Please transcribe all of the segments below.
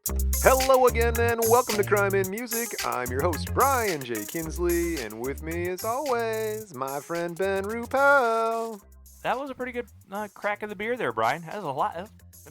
Hello again and welcome to Crime in Music. I'm your host, Brian J. Kinsley, and with me as always, my friend Ben Ruppel. That was a pretty good crack of the beer there, Brian. That was a lot.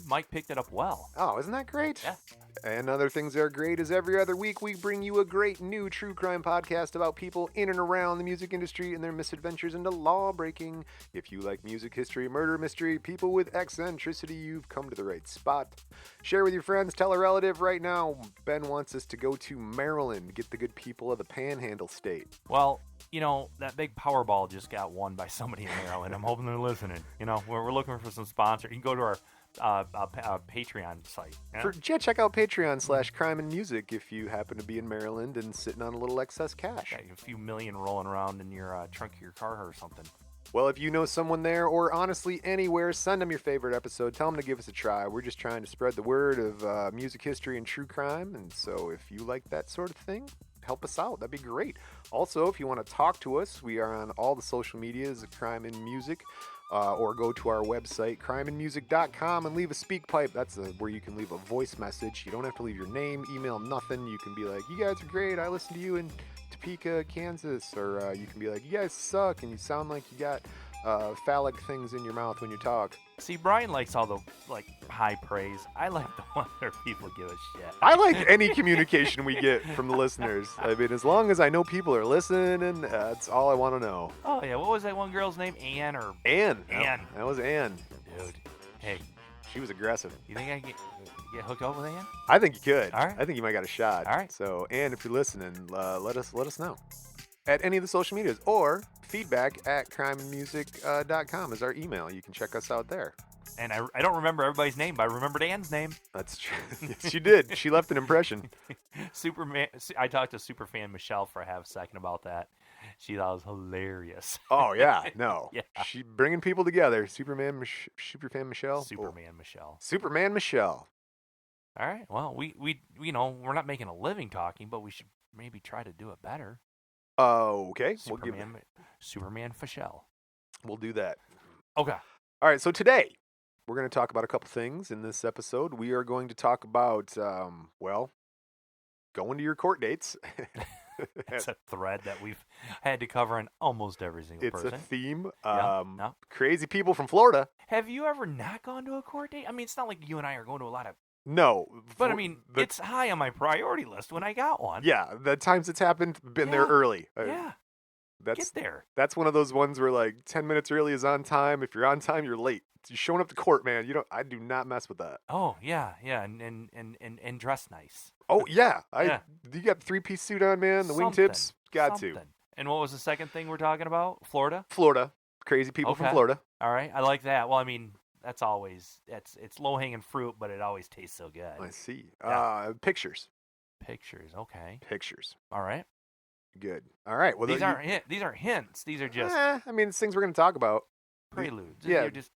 Mike picked it up well. Oh, isn't that great? Yeah. And other things that are great is every other week we bring you a great new true crime podcast about people in and around the music industry and their misadventures into law breaking. If you like music history, murder mystery, people with eccentricity, you've come to the right spot. Share with your friends, tell a relative. Right now, Ben wants us to go to Maryland, get the good people of the Panhandle State. Well, you know, that big Powerball just got won by somebody in Maryland. I'm hoping they're listening. You know, we're looking for some sponsor. You can go to our Patreon site. Yeah? Check out Patreon/Crime and Music if you happen to be in Maryland and sitting on a little excess cash. Got a few million rolling around in your trunk of your car or something. Well, if you know someone there or honestly anywhere, send them your favorite episode. Tell them to give us a try. We're just trying to spread the word of music history and true crime. And so if you like that sort of thing, help us out. That'd be great. Also, if you want to talk to us, we are on all the social medias of Crime and Music. Or go to our website, crimeandmusic.com, and leave a speak pipe. That's where you can leave a voice message. You don't have to leave your name, email, nothing. You can be like, you guys are great. I listened to you in Topeka, Kansas. Or you can be like, you guys suck, and you sound like you got phallic things in your mouth when you talk. See, Brian likes all the high praise. I like the one where people give a shit. I like any communication we get from the listeners. I mean, as long as I know people are listening, that's all I want to know. Oh, yeah. What was that one girl's name? Ann. Ann. Ann. That was Ann. Dude. Hey. She was aggressive. You think I can get hooked up with Ann? I think you could. All right. I think you might got a shot. All right. So, Ann, if you're listening, let us know at any of the social medias, or feedback at crimeandmusic.com is our email. You can check us out there. And I don't remember everybody's name, but I remembered Ann's name. That's true. Yes, she did. She left an impression. Superman. I talked to Superfan Michelle for a half second about that. She thought it was hilarious. Oh, yeah. No. Yeah. She bringing people together. Superfan Michelle. Superman Michelle. All right. Well, we we're not making a living talking, but we should maybe try to do it better. Okay. Superman Michelle. We'll do that. Okay. All right. So today we're going to talk about a couple things in this episode. We are going to talk about, going to your court dates. It's a thread that we've had to cover in almost every single person. It's a theme. No. Crazy people from Florida. Have you ever not gone to a court date? I mean, it's not like you and I are going to a lot of... No. But, I mean, it's high on my priority list when I got one. Yeah, the times it's happened, been there early. Yeah. Get there. That's one of those ones where, 10 minutes early is on time. If you're on time, you're late. You're showing up to court, man. I do not mess with that. Oh, yeah, and dress nice. Oh, yeah. You got the 3-piece suit on, man. The wingtips. Got to. And what was the second thing we're talking about? Florida? Florida. Crazy people from Florida. All right. I like that. Well, I mean, that's always, it's low-hanging fruit, but it always tastes so good. I see. Yeah. Pictures. Okay. Pictures. All right. Good. All right. Well, these aren't hints. These are just... it's things we're going to talk about. Preludes. Yeah. They're just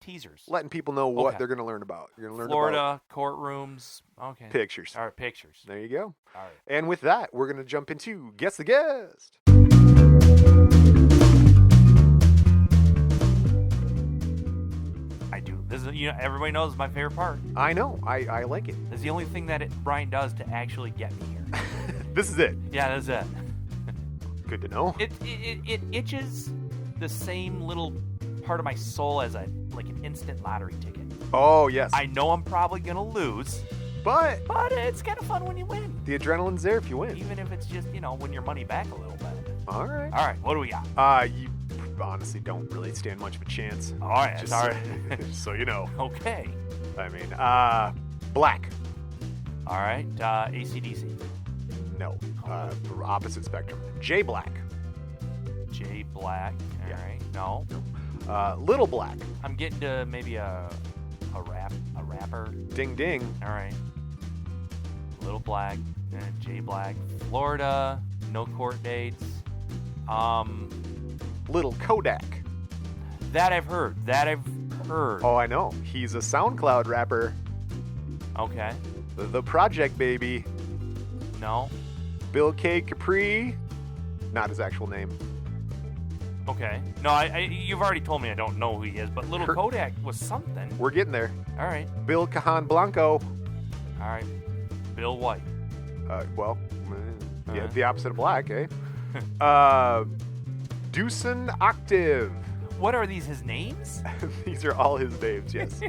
teasers. Letting people know what they're going to learn about. You're going to learn Florida, about courtrooms. Okay. Pictures. All right, pictures. There you go. All right. And with that, we're going to jump into Guess the Guest. I do. This is, everybody knows it's my favorite part. I know. I like it. It's the only thing that Brian does to actually get me here. This is it. Yeah, that's it. Good to know. It itches the same little part of my soul as an instant lottery ticket. Oh, yes. I know I'm probably going to lose. But it's kind of fun when you win. The adrenaline's there if you win. Even if it's just, win your money back a little bit. All right. All right, what do we got? You honestly don't really stand much of a chance. All right, just all right. So you know. Okay. I mean, Black. All right, AC/DC. No. Opposite spectrum. J Black. J Black. All right. No. Little Black. I'm getting to maybe a rapper. Ding ding. All right. Little Black and J Black. Florida. No court dates. Little Kodak. That I've heard. Oh, I know. He's a SoundCloud rapper. Okay. The Project Baby. No. Bill K. Capri. Not his actual name. Okay. No, you've already told me I don't know who he is, but Little Kodak was something. We're getting there. All right. Bill Cajan Blanco. All All right. Bill White. Well, yeah, Uh-huh. the opposite of black, eh? Deucin Octave. What are these, his names? These are all his names, yes.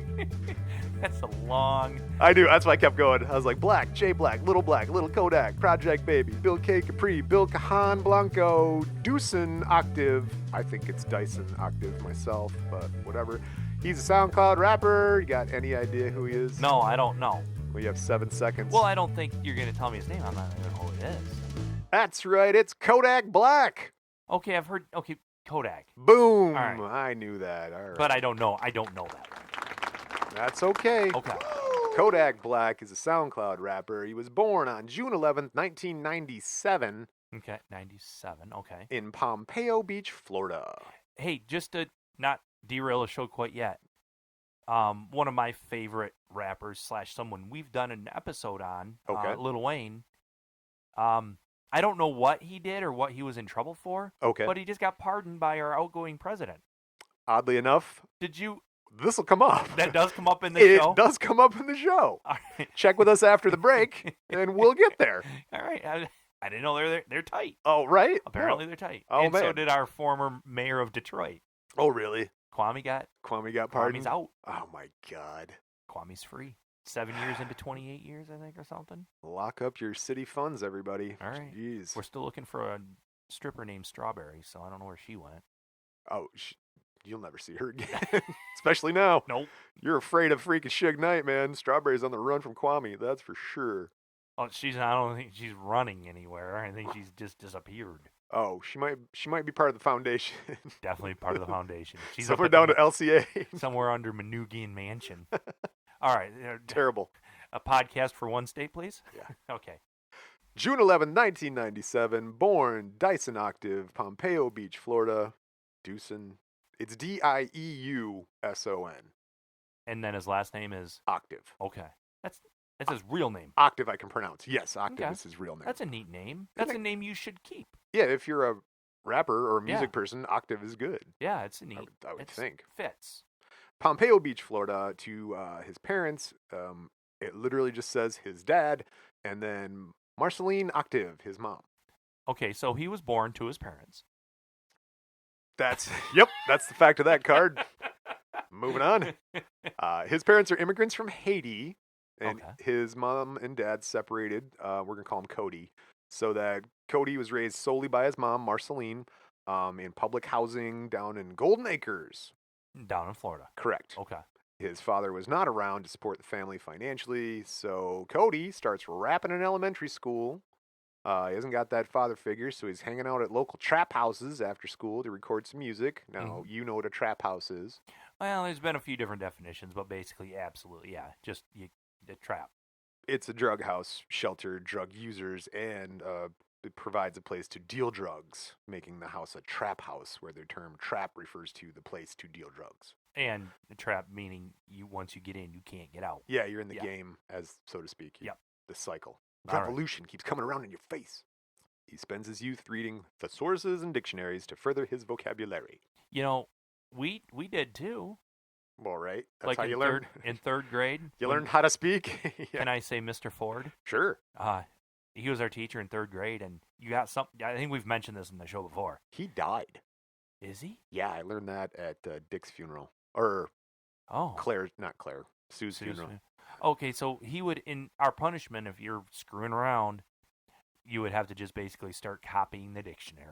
That's a long... I knew. That's why I kept going. I was like, Black, J Black, Little Kodak, Project Baby, Bill K. Capri, Bill Cahan Blanco, Deucin Octave. I think it's Dyson Octave myself, but whatever. He's a SoundCloud rapper. You got any idea who he is? No, I don't know. We have 7 seconds. Well, I don't think you're going to tell me his name. I'm not going to know who it is. That's right. It's Kodak Black. Okay, I've heard... Okay, Kodak. Boom. All right. I knew that. All right. But I don't know that. That's okay. Okay. Kodak Black is a SoundCloud rapper. He was born on June 11th, 1997 Okay, 97. Okay. in Pompano Beach, Florida. Hey, just to not derail the show quite yet, one of my favorite rappers / someone we've done an episode on, Okay. Lil Wayne. I don't know what he did or what he was in trouble for, Okay. but he just got pardoned by our outgoing president. Oddly enough, Did you? this will come up. That does come up in the show. It does come up in the show. All right. Check with us after the break, and we'll get there. All right. I didn't know they're tight. Oh, right? Apparently No. they're tight. Oh, and so man. did our former mayor of Detroit. Oh, really? Kwame got pardoned? Kwame's out. Oh, my God. Kwame's free. 7 years into 28 years, I think, or something. Lock up your city funds, everybody. All right. Jeez. We're still looking for a stripper named Strawberry, so I don't know where she went. Oh, you'll never see her again. Especially now. Nope. You're afraid of freaking Suge Knight, man. Strawberry's on the run from Kwame. That's for sure. Oh, I don't think she's running anywhere. I think she's just disappeared. Oh, she might be part of the foundation. Definitely part of the foundation. She's Somewhere up at down to LCA. somewhere under Manugian Mansion. All right. Terrible. A podcast for one state, please? Yeah. Okay. June 11, 1997. Born Dyson Octave, Pompano Beach, Florida. Deucin. It's Dieuson. And then his last name is... Octave. Okay. That's his real name. Octave I can pronounce. Yes, Octave Okay. is his real name. That's a neat name. That's a name you should keep. Yeah, if you're a rapper or a music Yeah. person, Octave is good. Yeah, it's a neat. I would think. Fits. Pompano Beach, Florida, to his parents. It literally just says his dad, and then Marceline Octave, his mom. Okay, so he was born to his parents. That's the fact of that card. Moving on. His parents are immigrants from Haiti, and Okay. his mom and dad separated. We're gonna call him Cody, so that Cody was raised solely by his mom, Marceline, in public housing down in Golden Acres. Down in Florida. Correct. Okay. His father was not around to support the family financially, so Cody starts rapping in elementary school. He hasn't got that father figure, so he's hanging out at local trap houses after school to record some music. Now, you know what a trap house is. Well, there's been a few different definitions, but basically, absolutely, yeah. Just the trap. It's a drug house, shelter drug users, and it provides a place to deal drugs, making the house a trap house, where the term trap refers to the place to deal drugs. And the trap meaning once you get in, you can't get out. Yeah, you're in the Yeah. game, as so to speak. Yep. The cycle. All right. Revolution keeps coming around in your face. He spends his youth reading thesaurus and dictionaries to further his vocabulary. You know, we did too. Well, right? That's Like how you learn. in third grade. You when- learn how to speak. Yeah. Can I say Mr. Ford? Sure. He was our teacher in third grade, and you got something. I think we've mentioned this in the show before. He died. Is he? Yeah, I learned that at Dick's funeral. Or Oh, not Claire. Sue's funeral. Okay, so he would, in our punishment, if you're screwing around, you would have to just basically start copying the dictionary.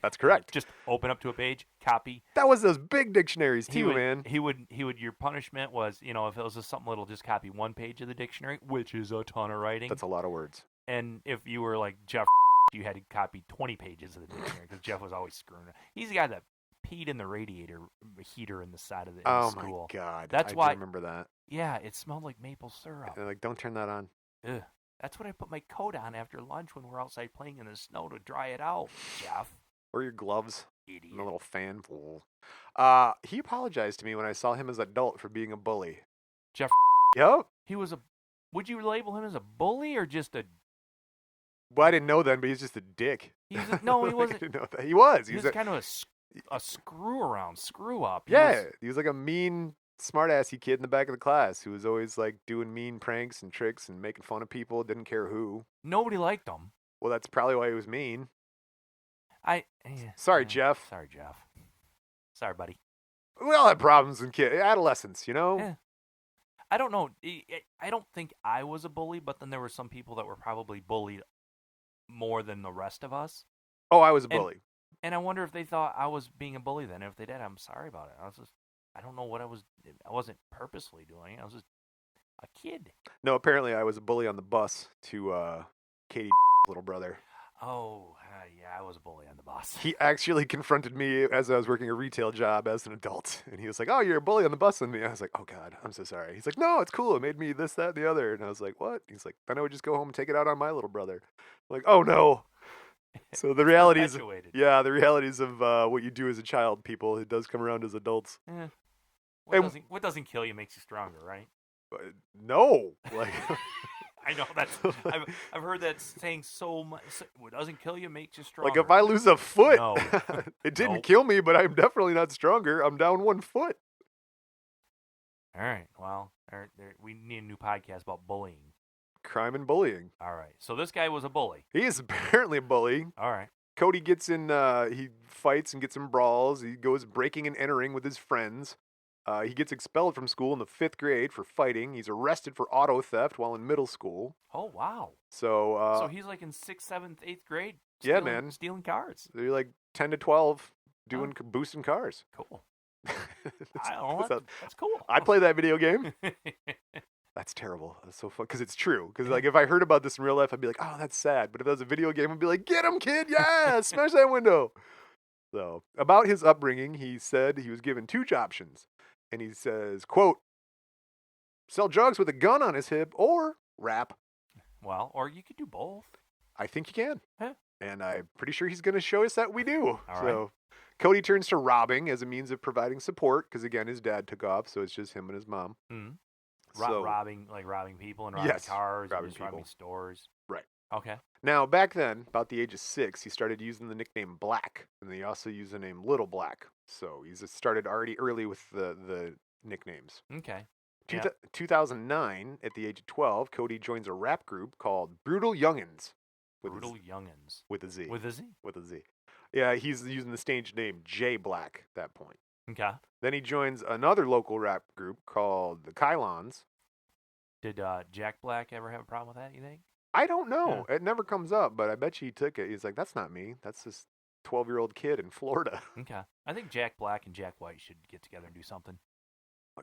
That's correct. Just open up to a page, copy. That was those big dictionaries too, man. He would. Your punishment was, if it was just something little, just copy one page of the dictionary, which is a ton of writing. That's a lot of words. And if you were like Jeff, you had to copy 20 pages of the dictionary because Jeff was always screwing it. He's the guy that peed in the radiator heater in the side of the school. My God. That's I why. do remember that. Yeah, it smelled like maple syrup. And like, don't turn that on. Ugh. That's what I put my coat on after lunch when we're outside playing in the snow to dry it out, Jeff. Or your gloves. Idiot. And a little fan. He apologized to me when I saw him as an adult for being a bully. Jeff. Yep. He was a. Would you label him as a bully or just a? Well, I didn't know then, but he's just a dick. No, he I wasn't. didn't know that. He was. He was kind of a screw up. Yeah, he was like a mean smart-assy kid in the back of the class who was always like doing mean pranks and tricks and making fun of people, didn't care who. Nobody liked him. Well, that's probably why he was mean. Sorry, Jeff. Sorry, Jeff. Sorry, buddy. We all have problems in adolescence, you know? Yeah. I don't know. I don't think I was a bully, but then there were some people that were probably bullied more than the rest of us. Oh, I was a bully. And I wonder if they thought I was being a bully then. If they did, I'm sorry about it. I don't know what I wasn't purposely doing. I was just a kid. No, apparently I was a bully on the bus to Katie's little brother. Oh, yeah, I was a bully on the bus. He actually confronted me as I was working a retail job as an adult. And he was like, oh, you're a bully on the bus with me. I was like, oh, God, I'm so sorry. He's like, no, it's cool. It made me this, that, and the other. And I was like, what? He's like, then I would just go home and take it out on my little brother. I'm like, oh, no. So the realities, the realities of what you do as a child, people, it does come around as adults. What doesn't kill you makes you stronger, right? No. Like... I know that's. I've heard that saying so much. What doesn't kill you makes you stronger. Like if I lose a foot, no. It didn't kill me, but I'm definitely not stronger. I'm down 1 foot. All right. Well, we need a new podcast about bullying. Crime and bullying. All right. So this guy was a bully. He is apparently a bully. All right. Cody gets in. He fights and gets in brawls. He goes breaking and entering with his friends. He gets expelled from school in the 5th grade for fighting. He's arrested for auto theft while in middle school. Oh, wow. So he's like in 6th, 7th, 8th grade? Stealing cars. They're like 10 to 12 boosting cars. Cool. That's cool. I play that video game. That's terrible. That's so fun. Because it's true. Because like if I heard about this in real life, I'd be like, oh, that's sad. But if it was a video game, I'd be like, get him, kid. Yeah, smash that window. So about his upbringing, he said he was given 2 options. And he says, quote, sell drugs with a gun on his hip or rap. Well, or you could do both. I think you can. Huh. And I'm pretty sure he's going to show us that we do. All right. Cody turns to robbing as a means of providing support because, again, his dad took off, so it's just him and his mom. Mm-hmm. Robbing people and robbing cars and robbing stores. Right. Okay. Now, back then, about the age of 6, he started using the nickname Black, and he also used the name Little Black. So he's started already early with the nicknames. Okay. 2009, at the age of 12, Cody joins a rap group called Brutal Youngnz. Brutal Youngnz. With a Z. With a Z? With a Z. Yeah, he's using the stage name J Black at that point. Okay. Then he joins another local rap group called the Kolyons. Did Jack Black ever have a problem with that, you think? I don't know. Yeah. It never comes up, but I bet you he took it. He's like, that's not me. That's this 12-year-old kid in Florida. Okay. I think Jack Black and Jack White should get together and do something.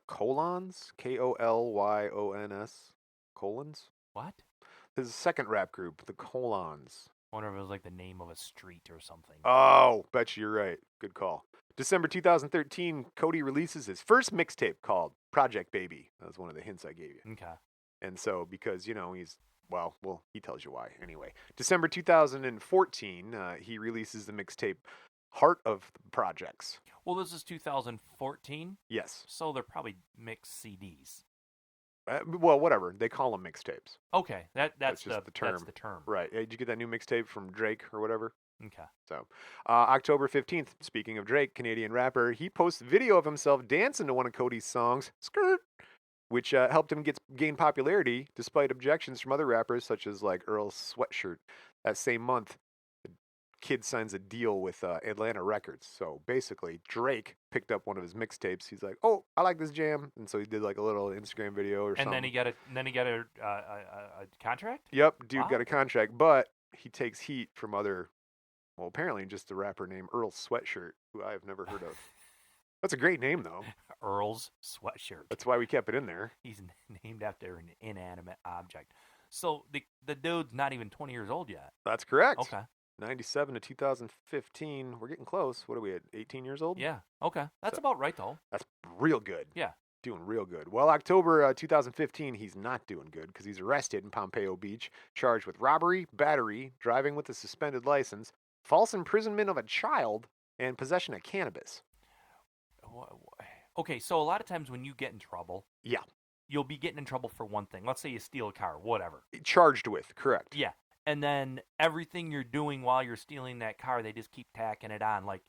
Kolyons? Kolyons? Kolyons? What? His second rap group, the Kolyons. I wonder if it was like the name of a street or something. Oh, bet you're right. Good call. December 2013, Cody releases his first mixtape called Project Baby. That was one of the hints I gave you. Okay. And so, because, he's... Well, he tells you why. Anyway, December 2014, he releases the mixtape Heart of the Projects. Well, this is 2014? Yes. So they're probably mixed CDs. Well, whatever. They call them mixtapes. Okay, that's just the term. That's the term. Right. Did you get that new mixtape from Drake or whatever? Okay. So, October 15th, speaking of Drake, Canadian rapper, he posts video of himself dancing to one of Cody's songs, Skrt, which helped him gain popularity despite objections from other rappers such as like Earl Sweatshirt. That same month, the kid signs a deal with Atlanta Records. So basically, Drake picked up one of his mixtapes. He's like, "Oh, I like this jam," and so he did like a little Instagram video or something. And then he got a contract. Yep, dude got a contract, but he takes heat from other. Well, apparently just a rapper named Earl Sweatshirt, who I have never heard of. That's a great name, though. Earl's Sweatshirt. That's why we kept it in there. He's named after an inanimate object. So the dude's not even 20 years old yet. That's correct. Okay. 97 to 2015. We're getting close. What are we at, 18 years old? Yeah. Okay. That's about right, though. That's real good. Yeah. Doing real good. Well, October 2015, he's not doing good because he's arrested in Pompano Beach, charged with robbery, battery, driving with a suspended license, false imprisonment of a child, and possession of cannabis. Okay, so a lot of times when you get in trouble, you'll be getting in trouble for one thing. Let's say you steal a car, whatever. Charged with, correct. Yeah, and then everything you're doing while you're stealing that car, they just keep tacking it on. Like,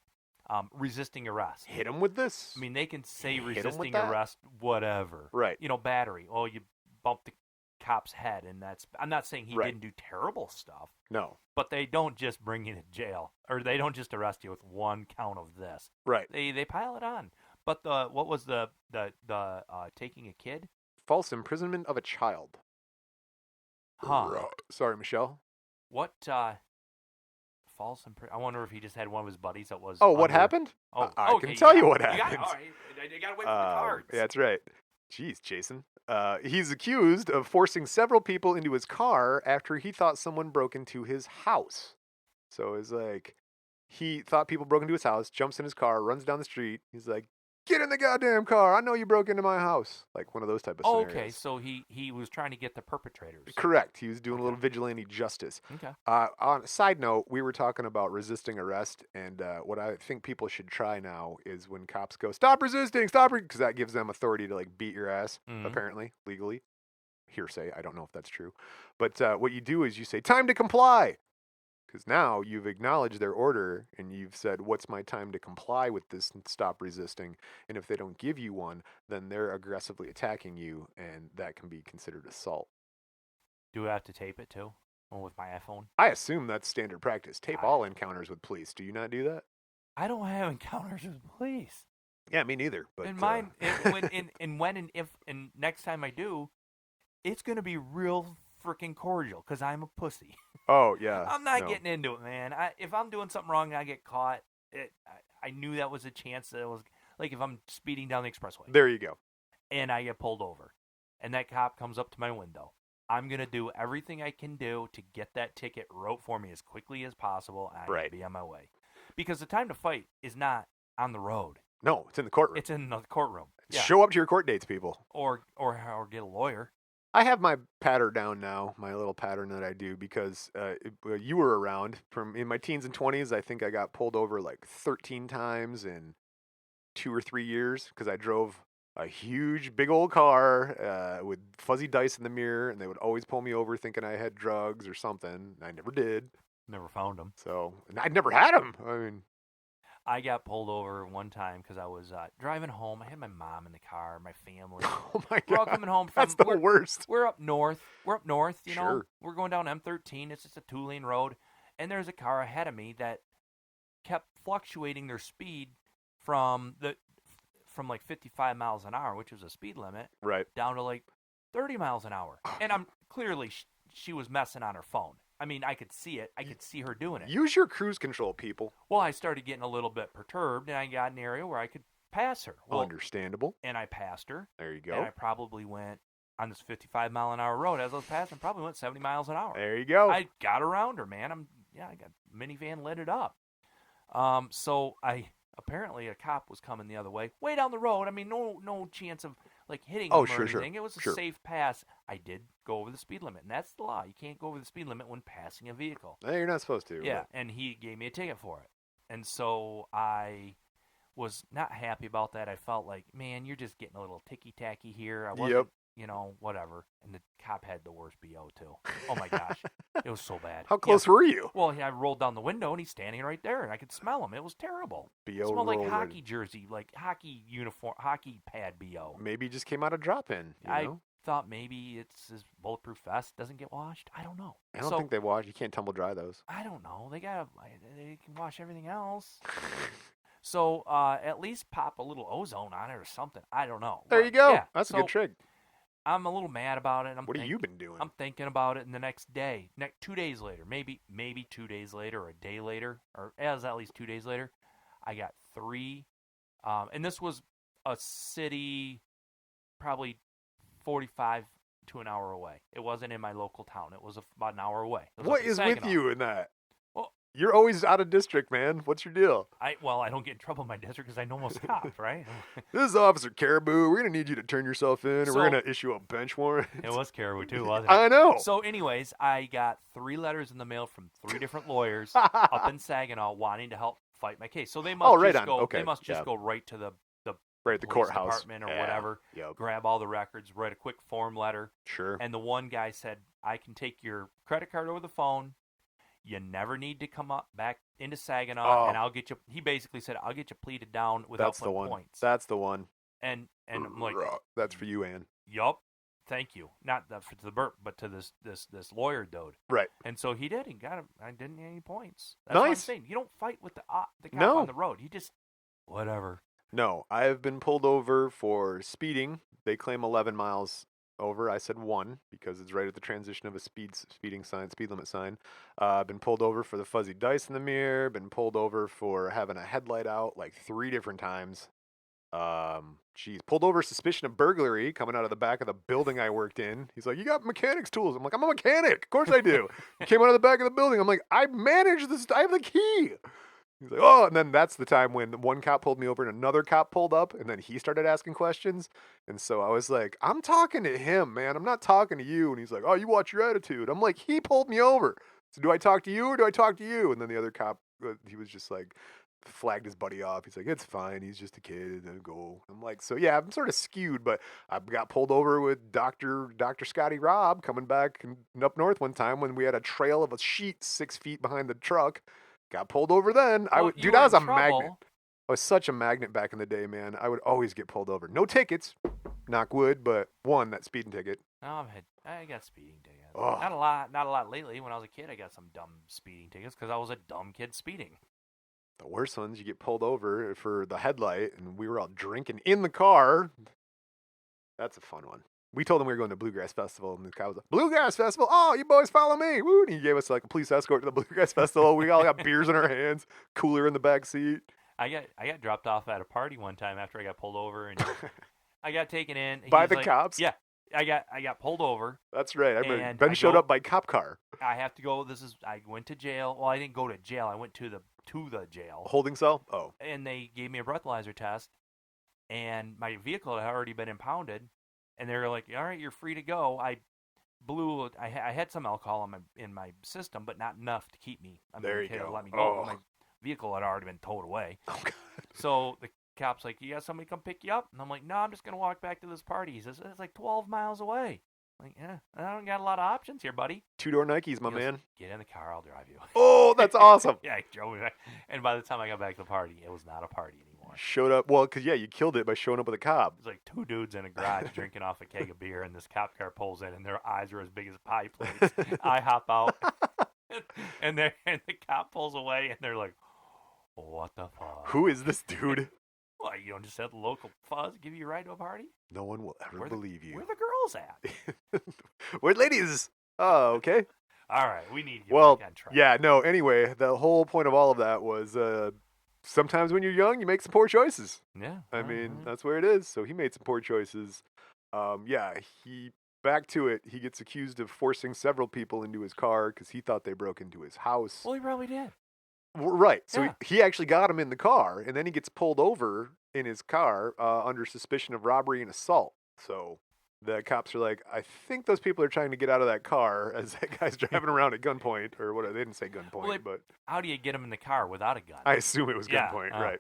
resisting arrest. Hit him with this. I mean, they can say Hit 'em with resisting that? arrest, whatever. Right. Battery. Oh, you bumped the cop's head, and that's. I'm not saying he Right. didn't do terrible stuff, No. but they don't just bring you to jail, or they don't just arrest you with one count of this. Right. They pile it on. But what was the taking a kid? False imprisonment of a child. Huh. Sorry, Michelle. What false imprisonment? I wonder if he just had one of his buddies that was. Oh, what under- happened? Oh, I okay, can tell you what got it. happened. All right. You got to wait for the cards. Yeah, that's right. Jeez, Jason. He's accused of forcing several people into his car after he thought someone broke into his house. So it's like he thought people broke into his house, jumps in his car, runs down the street. He's like, "Get in the goddamn car! I know you broke into my house." Like one of those type of scenarios. Okay, so he was trying to get the perpetrators. Correct. He was doing a little vigilante justice. Okay. On a side note, we were talking about resisting arrest, and what I think people should try now is when cops go, "Stop resisting, stop," because that gives them authority to like beat your ass, apparently, legally. Hearsay. I don't know if that's true. But what you do is you say, "Time to comply." Because now you've acknowledged their order and you've said, "What's my time to comply with this and stop resisting?" And if they don't give you one, then they're aggressively attacking you, and that can be considered assault. Do I have to tape it too? Or with my iPhone? I assume that's standard practice. Tape all encounters with police. Do you not do that? I don't have encounters with police. Yeah, me neither. But And mine, when and next time I do, it's gonna be real freaking cordial because I'm a pussy. Oh yeah. I'm not getting into it, man. If I'm doing something wrong and I get caught, I knew that was a chance that it was like if I'm speeding down the expressway. There you go. And I get pulled over, and that cop comes up to my window. I'm gonna do everything I can do to get that ticket wrote for me as quickly as possible, and I'm gonna be on my way. Because the time to fight is not on the road. No, it's in the courtroom. It's in the courtroom. Yeah. Show up to your court dates, people. Or get a lawyer. I have my pattern down now, my little pattern that I do, because you were around. From in my teens and 20s, I think I got pulled over like 13 times in 2 or 3 years because I drove a huge, big old car with fuzzy dice in the mirror, and they would always pull me over thinking I had drugs or something. I never did. Never found them. So, and I never had them. I mean, I got pulled over one time because I was driving home. I had my mom in the car, my family. oh my We're all God. coming home from. That's the worst. We're up north. You know. Sure. We're going down M13. It's just a 2-lane road, and there's a car ahead of me that kept fluctuating their speed from like 55 miles an hour, which was a speed limit, Right. down to like 30 miles an hour. And I'm clearly she was messing on her phone. I mean, I could see it. I could see her doing it. Use your cruise control, people. Well, I started getting a little bit perturbed, and I got an area where I could pass her. Well, Understandable. and I passed her. There you And go. I probably went on this 55 mile an hour road as I was passing. Probably went 70 miles an hour. There you go. I got around her, man. I got minivan lit it up. So apparently a cop was coming the other way, way down the road. I mean, no chance of like hitting him or anything. It was a safe pass. I did go over the speed limit, and that's the law. You can't go over the speed limit when passing a vehicle. No, you're not supposed to. Yeah, and he gave me a ticket for it. And so I was not happy about that. I felt like, man, you're just getting a little ticky-tacky here. I wasn't, whatever. And the cop had the worst BO, too. Oh, my gosh. It was so bad. How close were you? Well, I rolled down the window, and he's standing right there, and I could smell him. It was terrible. BO It smelled like rolled. hockey jersey, like hockey uniform, hockey pad BO. Maybe he just came out of drop-in, I thought maybe it's his bulletproof vest doesn't get washed. I don't know. I don't think they wash. You can't tumble dry those. I don't know. They can wash everything else. So at least pop a little ozone on it or something. I don't know. There you go. Yeah, That's a good trick. I'm a little mad about it. What have you been doing? I'm thinking about it in the next day, 2 days later, maybe 2 days later or a day later, or as at least 2 days later. I got 3, and this was a city probably 45 to an hour away. It wasn't in my local town. It was about an hour away. What is with you in that? Well, you're always out of district, man. What's your deal? I don't get in trouble in my district because I know most cops, right? This is Officer Caribou. We're going to need you to turn yourself in, or we're going to issue a bench warrant. It was Caribou, too, wasn't it? I know. So, anyways, I got 3 letters in the mail from 3 different lawyers up in Saginaw wanting to help fight my case. So they must just go right to the right at the courthouse department or whatever, grab all the records, write a quick form letter. Sure. And the one guy said, I can take your credit card over the phone. you never need to come up back into Saginaw, and Oh. I'll get you. He basically said, I'll get you pleaded down without That's the putting one. points. That's the one. And I'm like, That's for you, Ann. yup, thank you. Not to the burp, but to this lawyer dude. Right. And so he did. He got him. I didn't get any points. That's Nice. what I'm saying. You don't fight with the cop No. on the road. You just whatever. No, I have been pulled over for speeding. They claim 11 miles over. I said 1 because it's right at the transition of a speed limit sign. Been pulled over for the fuzzy dice in the mirror. Been pulled over for having a headlight out like 3 different times. Pulled over suspicion of burglary coming out of the back of the building I worked in. He's like, you got mechanics tools. I'm like, I'm a mechanic. Of course I do. He came out of the back of the building. I'm like, I manage this. I have the key. He's like, oh, and then that's the time when one cop pulled me over and another cop pulled up, and then he started asking questions. And so I was like, I'm talking to him, man. I'm not talking to you. And he's like, oh, you watch your attitude. I'm like, he pulled me over. So do I talk to you or do I talk to you? And then the other cop, he was just like, flagged his buddy off. He's like, it's fine. He's just a kid. And go. I'm like, so yeah, I'm sort of skewed, but I got pulled over with Dr. Scotty Robb coming back up north one time when we had a trail of a sheet 6 feet behind the truck. Got pulled over then. Well, Dude, I was a magnet. I was such a magnet back in the day, man. I would always get pulled over. No tickets, knock wood, but that speeding ticket. No, I got speeding tickets. Oh. Not a lot lately. When I was a kid, I got some dumb speeding tickets because I was a dumb kid speeding. The worst ones, you get pulled over for the headlight, and we were all drinking in the car. That's a fun one. We told him we were going to Bluegrass Festival, and the guy was like, Bluegrass Festival? Oh, you boys follow me. Woo. And he gave us like a police escort to the Bluegrass Festival. We all got beers in our hands, cooler in the back seat. I got dropped off at a party one time after I got pulled over, and I got taken in. By the cops? Yeah. I got pulled over. That's right. I remember Ben showed up by cop car. I have to go. I went to jail. Well, I didn't go to jail. I went to the jail. Holding cell? Oh. And they gave me a breathalyzer test, and my vehicle had already been impounded. And they were like, all right, you're free to go. I had some alcohol in my system, but not enough to keep me. There you go. Let me go. My vehicle had already been towed away. Oh, God. So the cop's like, you got somebody come pick you up? And I'm like, no, I'm just going to walk back to this party. He says, it's like 12 miles away. I'm like, yeah, I don't got a lot of options here, buddy. 2-door Nikes, my man. Get in the car, I'll drive you. Oh, that's awesome. Yeah, he drove me back. And by the time I got back to the party, it was not a party anymore. Showed up, well, because, you killed it by showing up with a cop. It's like 2 dudes in a garage drinking off a keg of beer, and this cop car pulls in, and their eyes are as big as pie plates. I hop out, and the cop pulls away, and they're like, what the fuck? Who is this dude? Well, you don't just have the local fuzz give you a ride to a party? No one will ever believe you. Where the girls at? Where ladies? Oh, okay. All right, we need to get back on track. Yeah, no, anyway, the whole point of all of that was sometimes when you're young, you make some poor choices. Yeah. I mean, that's where it is. So he made some poor choices. Back to it, he gets accused of forcing several people into his car because he thought they broke into his house. Well, he probably did. Right. So Yeah. he actually got him in the car, and then he gets pulled over in his car under suspicion of robbery and assault. So the cops are like, I think those people are trying to get out of that car as that guy's driving around at gunpoint, or what? They didn't say gunpoint, but How do you get him in the car without a gun? I assume it was Yeah, gunpoint, right?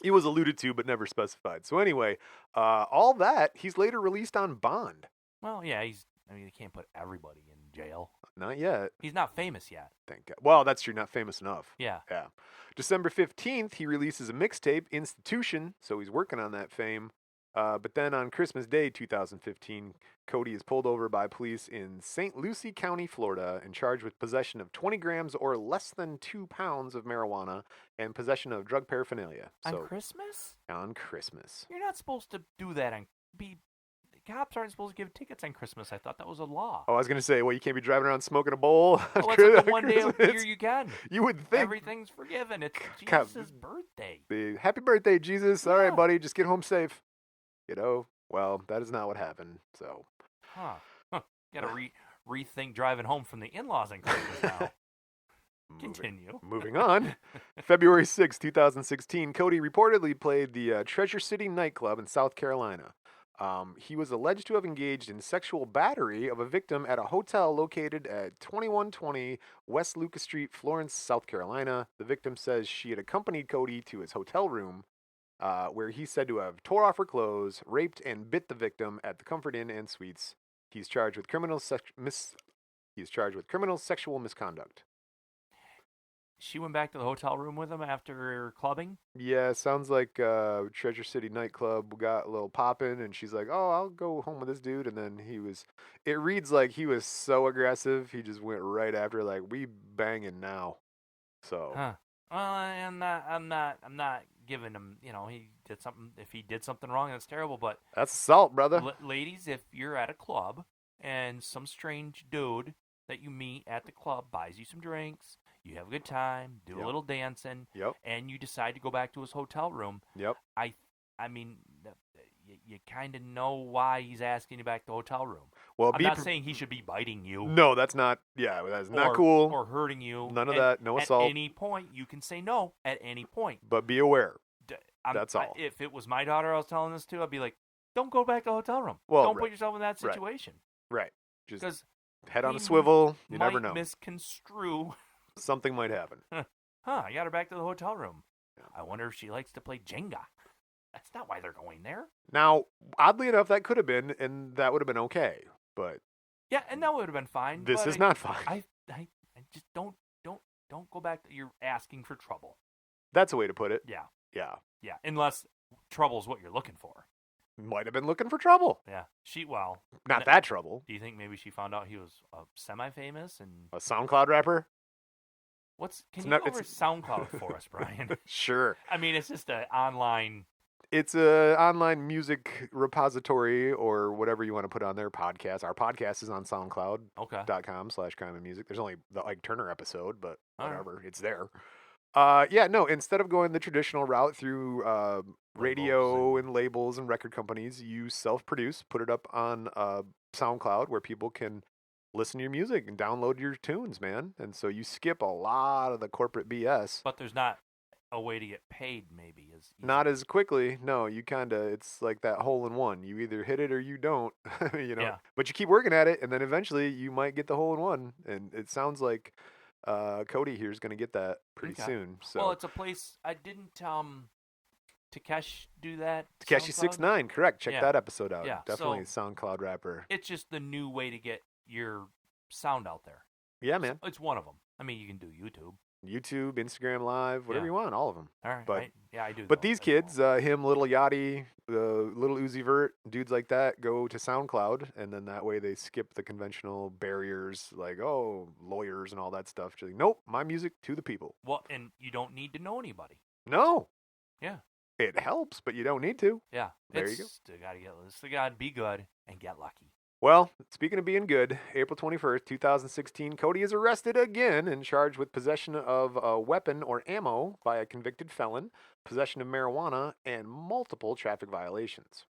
It was alluded to, but never specified. So anyway, all that, he's later released on bond. Well, yeah, they can't put everybody in jail. Not yet. He's not famous yet. Thank God. Well, that's true. Not famous enough. Yeah. Yeah. December 15th, he releases a mixtape, Institution, so he's working on that fame. But then on Christmas Day 2015, Cody is pulled over by police in St. Lucie County, Florida, and charged with possession of 20 grams or less than 2 pounds of marijuana and possession of drug paraphernalia. On Christmas? On Christmas. You're not supposed to do that cops aren't supposed to give tickets on Christmas. I thought that was a law. Oh, I was going to say, well, you can't be driving around smoking a bowl. Well, it's like the one day of the year you can. You would think. Everything's forgiven. It's Jesus' birthday. Happy birthday, Jesus. All right, buddy, just get home safe. Well, that is not what happened, so. Got to rethink driving home from the in-laws on Christmas now. Continue. Moving on. February 6, 2016, Cody reportedly played the Treasure City nightclub in South Carolina. He was alleged to have engaged in sexual battery of a victim at a hotel located at 2120 West Lucas Street, Florence, South Carolina. The victim says she had accompanied Cody to his hotel room, where he's said to have tore off her clothes, raped, and bit the victim at the Comfort Inn and Suites. He's charged with criminal sexual misconduct. she went back to the hotel room with him after clubbing. Yeah, sounds like Treasure City nightclub got a little poppin', and she's like, "Oh, I'll go home with this dude." And then it reads like he was so aggressive, he just went right after, like, "We banging now." So Huh. Well, I'm not giving him. He did something. If he did something wrong, that's terrible. But that's assault, brother. ladies, if you're at a club and some strange dude that you meet at the club buys you some drinks, you have a good time, do a little dancing, Yep. and you decide to go back to his hotel room. Yep. I mean, you kind of know why he's asking you back to the hotel room. Well, I'm not saying he should be biting you. No, that's not. Yeah, that's not cool. Or hurting you. None of that. No assault. At any point, you can say no. At any point. But be aware. That's all. If it was my daughter I was telling this to, I'd be like, "Don't go back to the hotel room. Well, don't put yourself in that situation." Right. Just because head on a swivel. You might never know. Misconstrue. Something might happen. I got her back to the hotel room. Yeah. I wonder if she likes to play Jenga. That's not why they're going there. Now, oddly enough, that could have been, and that would have been okay. But yeah, and that would have been fine. This is not fine. I just don't go back. You're asking for trouble. That's a way to put it. Yeah. Yeah. Yeah. Unless trouble's what you're looking for. Might have been looking for trouble. Yeah. Not that trouble. Do you think maybe she found out he was semi-famous and a SoundCloud rapper? Can you go over SoundCloud for us, Brian? Sure. I mean, it's just an online. It's a online music repository or whatever you want to put on their podcast. Our podcast is on SoundCloud.com/crime and music. There's only the Ike Turner episode, but whatever. Right. It's there. Instead of going the traditional route through radio and labels and record companies, you self-produce, put it up on SoundCloud where people can listen to your music and download your tunes, man. And so you skip a lot of the corporate BS. But there's not a way to get paid, maybe. Not as quickly. No, it's like that hole in one. You either hit it or you don't, Yeah. But you keep working at it, and then eventually you might get the hole in one. And it sounds like Cody here is going to get that pretty soon. So. Well, it's a place I didn't. Takesh do that? Takeshi 6ix9ine, correct. Check that episode out. Yeah, definitely SoundCloud rapper. It's just the new way to get your sound out there. Yeah, man. It's one of them. I mean, you can do YouTube, Instagram Live, whatever you want, all of them. All right, but I do. But these kids, him, Little Yachty, Little Uzi Vert, dudes like that, go to SoundCloud, and then that way they skip the conventional barriers, like lawyers and all that stuff. Just like, nope, my music to the people. Well, and you don't need to know anybody. No. Yeah. It helps, but you don't need to. Yeah. There you go. Still gotta be good and get lucky. Well, speaking of being good, April 21st, 2016, Cody is arrested again and charged with possession of a weapon or ammo by a convicted felon, possession of marijuana, and multiple traffic violations.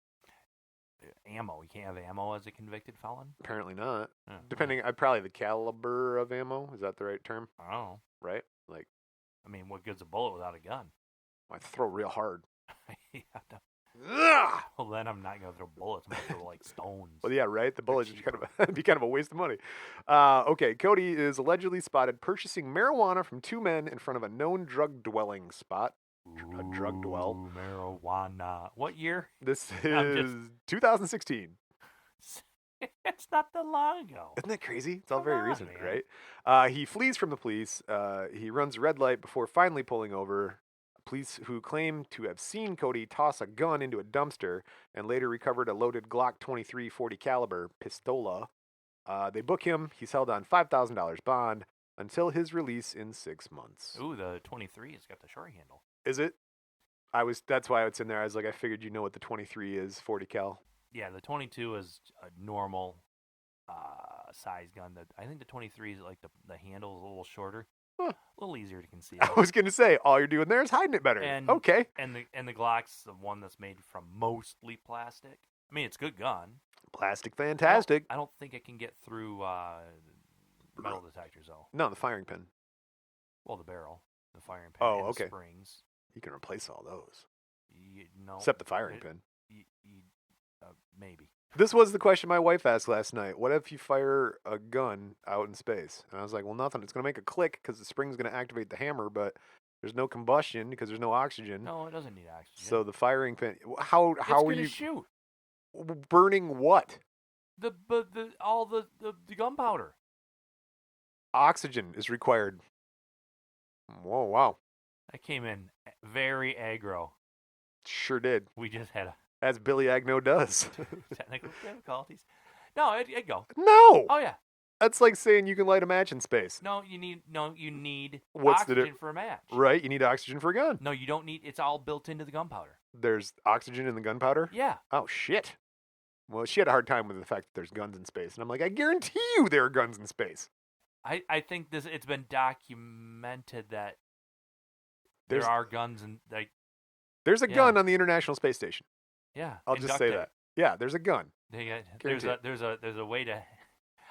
Ammo? You can't have ammo as a convicted felon? Apparently not. Depending, probably the caliber of ammo. Is that the right term? I don't know. Right? What good's a bullet without a gun? I throw real hard. Well, then I'm not going to throw bullets. I'm going to throw, stones. Well, yeah, right? The bullets would be kind of a waste of money. Okay, Cody is allegedly spotted purchasing marijuana from two men in front of a known drug-dwelling spot. A drug dwell. Marijuana. What year? This is 2016. It's not that long ago. Isn't that crazy? It's all very recent, right? He flees from the police. He runs a red light before finally pulling over. Police who claim to have seen Cody toss a gun into a dumpster and later recovered a loaded Glock 23 40 caliber pistola. They book him. He's held on $5,000 bond until his release in 6 months. Ooh, the 23 has got the short handle. Is it? That's why it's in there. I was like, I figured you know what the 23 is, 40 cal. Yeah, the 22 is a normal size gun. I think the 23 is the handle is a little shorter. Huh. A little easier to conceal. I was going to say, all you're doing there is hiding it better. Okay. And the Glock's the one that's made from mostly plastic. I mean, it's a good gun. Plastic, fantastic. I don't think it can get through metal detectors, though. No, the firing pin. Well, the barrel, the firing pin, and the springs. You can replace all those. No. Except the firing pin. Maybe. This was the question my wife asked last night. What if you fire a gun out in space? And I was like, well, nothing. It's going to make a click because the spring's going to activate the hammer, but there's no combustion because there's no oxygen. No, it doesn't need oxygen. So the firing pin. How are you shoot? Burning what? The gunpowder. Oxygen is required. Whoa, wow. I came in very aggro. Sure did. We just had a As Billy Agno does. technical difficulties. No, it'd go. No! Oh yeah. That's like saying you can light a match in space. No, you need What's the oxygen for a match. Right? You need oxygen for a gun. No, you don't need. It's all built into the gunpowder. There's oxygen in the gunpowder? Yeah. Oh, shit. Well, she had a hard time with the fact that there's guns in space. And I'm like, I guarantee you there are guns in space. I think it's been documented that There's there are guns and like There's a gun on the International Space Station. yeah. I'll just say that. Yeah, there's a gun. There's a way to.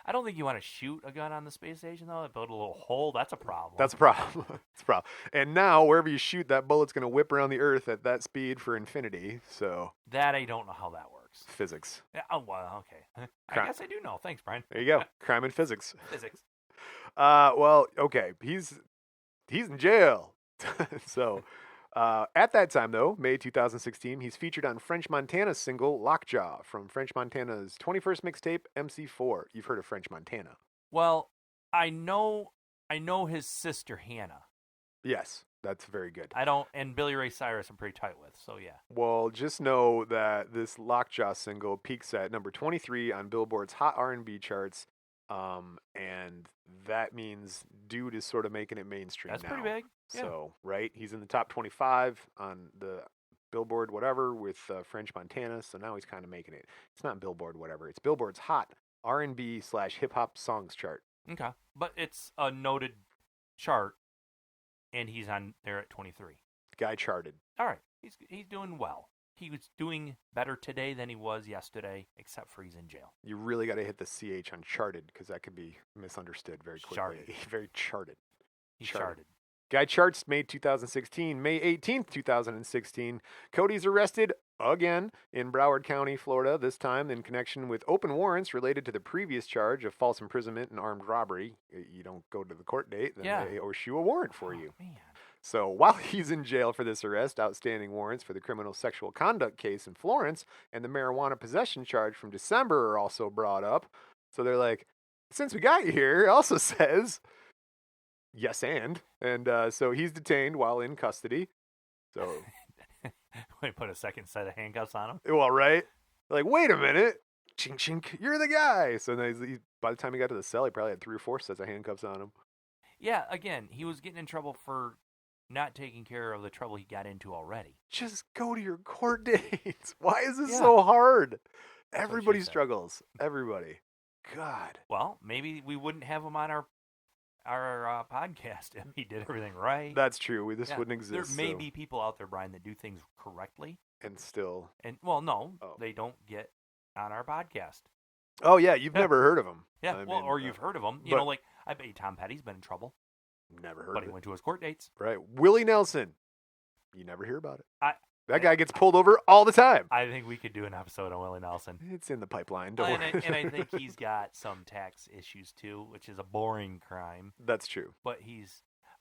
I don't think you want to shoot a gun on the space station though. Build a little hole. That's a problem. That's a problem. It's a problem. And now wherever you shoot, that bullet's going to whip around the Earth at that speed for infinity. So that I don't know how that works. Physics. Yeah, oh well, okay. I guess I do know. Thanks, Brian. There you go. Crime and physics. Physics. Well, okay. He's in jail. So, at that time, though, May 2016, he's featured on French Montana's single Lockjaw from French Montana's 21st mixtape MC4. You've heard of French Montana. Well, I know his sister Hannah. Yes, that's very good. I don't, and Billy Ray Cyrus I'm pretty tight with, so yeah. Well, just know that this Lockjaw single peaks at number 23 on Billboard's Hot R&B charts, and that means dude is sort of making it mainstream That's now. pretty big. Yeah. So, right, he's in the top 25 on the Billboard whatever with French Montana, so now he's kind of making it. It's not Billboard whatever, it's Billboard's Hot R&B/hip-hop songs chart. Okay, but it's a noted chart, and he's on there at 23. Guy charted. All right, he's doing well. He was doing better today than he was yesterday, except for he's in jail. You really got to hit the CH on charted because that could be misunderstood very quickly. Charted. Very charted. He's charted. Guy charts May 2016. May 18th, 2016. Cody's arrested again in Broward County, Florida, this time in connection with open warrants related to the previous charge of false imprisonment and armed robbery. You don't go to the court date, then they issue a warrant for you. Man. So while he's in jail for this arrest, outstanding warrants for the criminal sexual conduct case in Florence and the marijuana possession charge from December are also brought up. So they're like, since we got you here, it also says, yes, and so he's detained while in custody. So we put a second set of handcuffs on him. Well, right? Like, wait a minute. Chink, chink, you're the guy. So then by the time he got to the cell, he probably had 3 or 4 sets of handcuffs on him. Yeah, again, he was getting in trouble for not taking care of the trouble he got into already. Just go to your court dates. Why is this so hard? That's Everybody struggles. Everybody. God. Well, maybe we wouldn't have him on our podcast if he did everything right. That's true. This wouldn't exist. There may be people out there, Brian, that do things correctly. And still. And, well, no, they don't get on our podcast. Oh, yeah. You've never heard of him. Yeah. Or you've heard of him. You know, like, I bet you Tom Petty's been in trouble. Never heard of it. But he went to his court dates. Right. Willie Nelson. You never hear about it. That guy gets I pulled over all the time. I think we could do an episode on Willie Nelson. It's in the pipeline. Don't worry. And I think he's got some tax issues too, which is a boring crime. That's true. But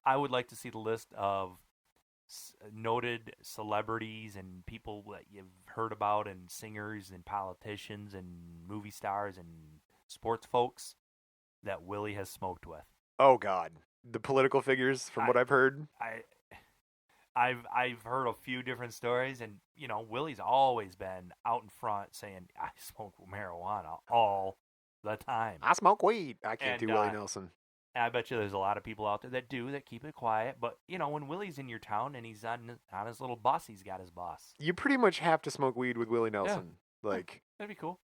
I would like to see the list of noted celebrities and people that you've heard about, and singers and politicians and movie stars and sports folks that Willie has smoked with. Oh God, the political figures, from what I've heard. I've heard a few different stories, and you know, Willie's always been out in front saying, "I smoke marijuana all the time. I smoke weed." I can't do Willie Nelson. And I bet you there's a lot of people out there that keep it quiet. But you know, when Willie's in your town and he's on his little bus, he's got his bus. You pretty much have to smoke weed with Willie Nelson. Yeah. Like, that'd be cool.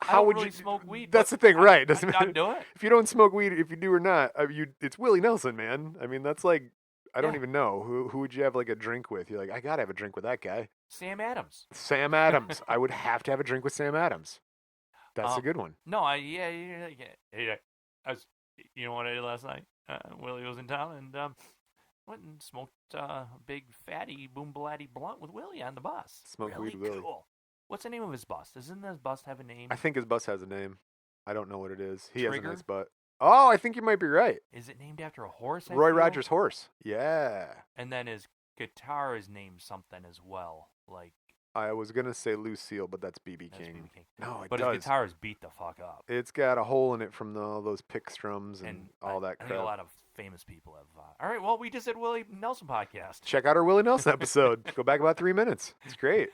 How would really you smoke weed? That's the thing, right? I'd do it. If you don't smoke weed, if you do or not, it's Willie Nelson, man. I mean, that's like, I don't even know. Who would you have like a drink with? You're like, I gotta have a drink with that guy. Sam Adams. Sam Adams. I would have to have a drink with Sam Adams. That's a good one. No, I was. You know what I did last night? Willie was in town and went and smoked a big fatty boom blatty blunt with Willie on the bus. Smoked weed with Willie. Cool. What's the name of his bus? Doesn't his bus have a name? I think his bus has a name. I don't know what it is. He Trigger? has a nice butt. Oh, I think you might be right. Is it named after a horse? Roy Rogers' horse. Yeah. And then his guitar is named something as well. Like, I was gonna say Lucille, but that's BB King. No, it does. But his guitar is beat the fuck up. It's got a hole in it from all those pick strums and all that crap. I think a lot of famous people have. All right, well, we just did Willie Nelson podcast. Check out our Willie Nelson episode. Go back about 3 minutes. It's great.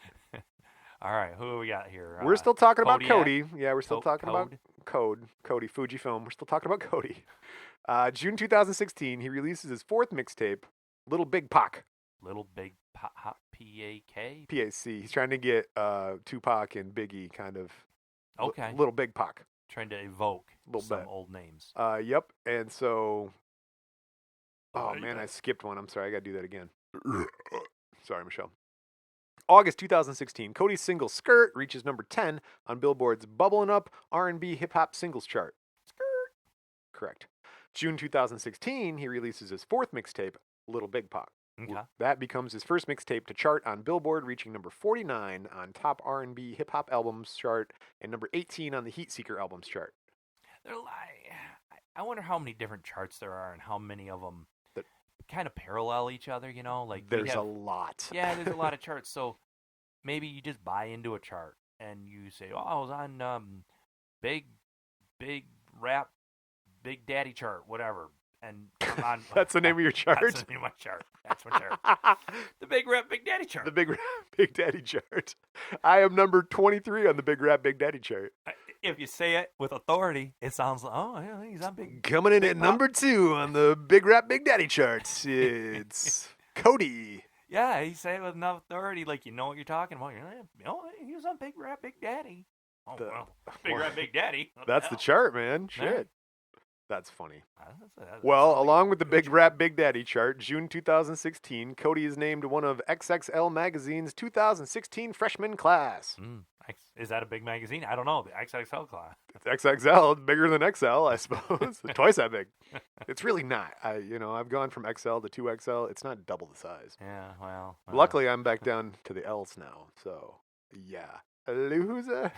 All right, who do we got here? We're still talking about Kodiak? Cody. Yeah, we're still talking about Cody, Fujifilm. We're still talking about Cody. June 2016, he releases his 4th mixtape, Little Big Pac. Little Big P-A-K? P-A-C. He's trying to get Tupac and Biggie kind of. Okay. Little Big Pac. Trying to evoke some bit. old names. Yep. And so. Oh, man, I skipped one. I'm sorry. I got to do that again. Sorry, Michelle. August 2016, Cody's single Skrt reaches number 10 on Billboard's Bubbling Up R&B Hip Hop Singles Chart. Skrt. Correct. June 2016, he releases his 4th mixtape, Little Big Pac. Okay. That becomes his first mixtape to chart on Billboard, reaching number 49 on Top R&B Hip Hop Albums chart and number 18 on the Heat Seeker Albums chart. I wonder how many different charts there are and how many of them kind of parallel each other, you know? Like there's a lot. Yeah, there's a lot of charts. So maybe you just buy into a chart and you say, "Oh, I was on big rap, Big Daddy chart, whatever." And I'm on. That's the name of your chart. That's the name of my chart. That's my chart. The Big Rap Big Daddy chart. The Big Rap Big Daddy chart. I am number 23 on the Big Rap Big Daddy chart. If you say it with authority, it sounds like, oh, yeah, he's on big. Coming in big at pop. number 2 on the Big Rap Big Daddy charts, it's Cody. Yeah, you say it with enough authority, like you know what you're talking about. You're like, oh, he was on Big Rap Big Daddy. Oh, Big Rap Big Daddy. That's the chart, man. Shit. Yeah. That's funny. That's Well, along with the Big Rap Big Daddy chart, June 2016, Cody is named one of XXL Magazine's 2016 freshman class. Is that a big magazine? I don't know. The XXL class. It's XXL, bigger than XL, I suppose. Twice that big. It's really not. I've gone from XL to 2XL. It's not double the size. Yeah, well. Luckily, I'm back down to the L's now. So, yeah. Losers.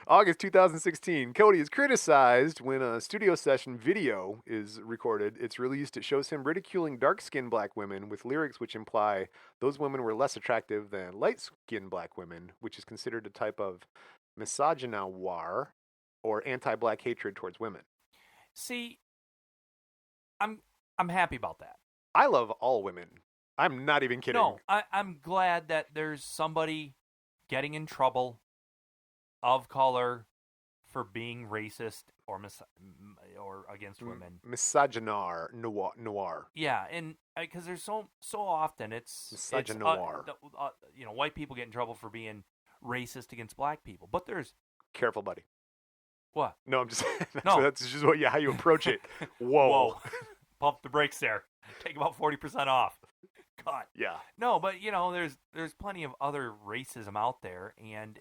August 2016, Cody is criticized when a studio session video is recorded. It's released. It shows him ridiculing dark-skinned black women with lyrics which imply those women were less attractive than light-skinned black women, which is considered a type of misogynoir or anti-black hatred towards women. See, I'm happy about that. I love all women. I'm not even kidding. No, I'm glad that there's somebody getting in trouble of color for being racist or against women. Misogynoir, noir. Yeah, and because there's so often it's misogynoir. White people get in trouble for being racist against black people, but there's careful, buddy. What? No, I'm just no. That's just how you approach it. Whoa. Pump the brakes there. Take about 40% off. God. Yeah. No, but there's plenty of other racism out there, and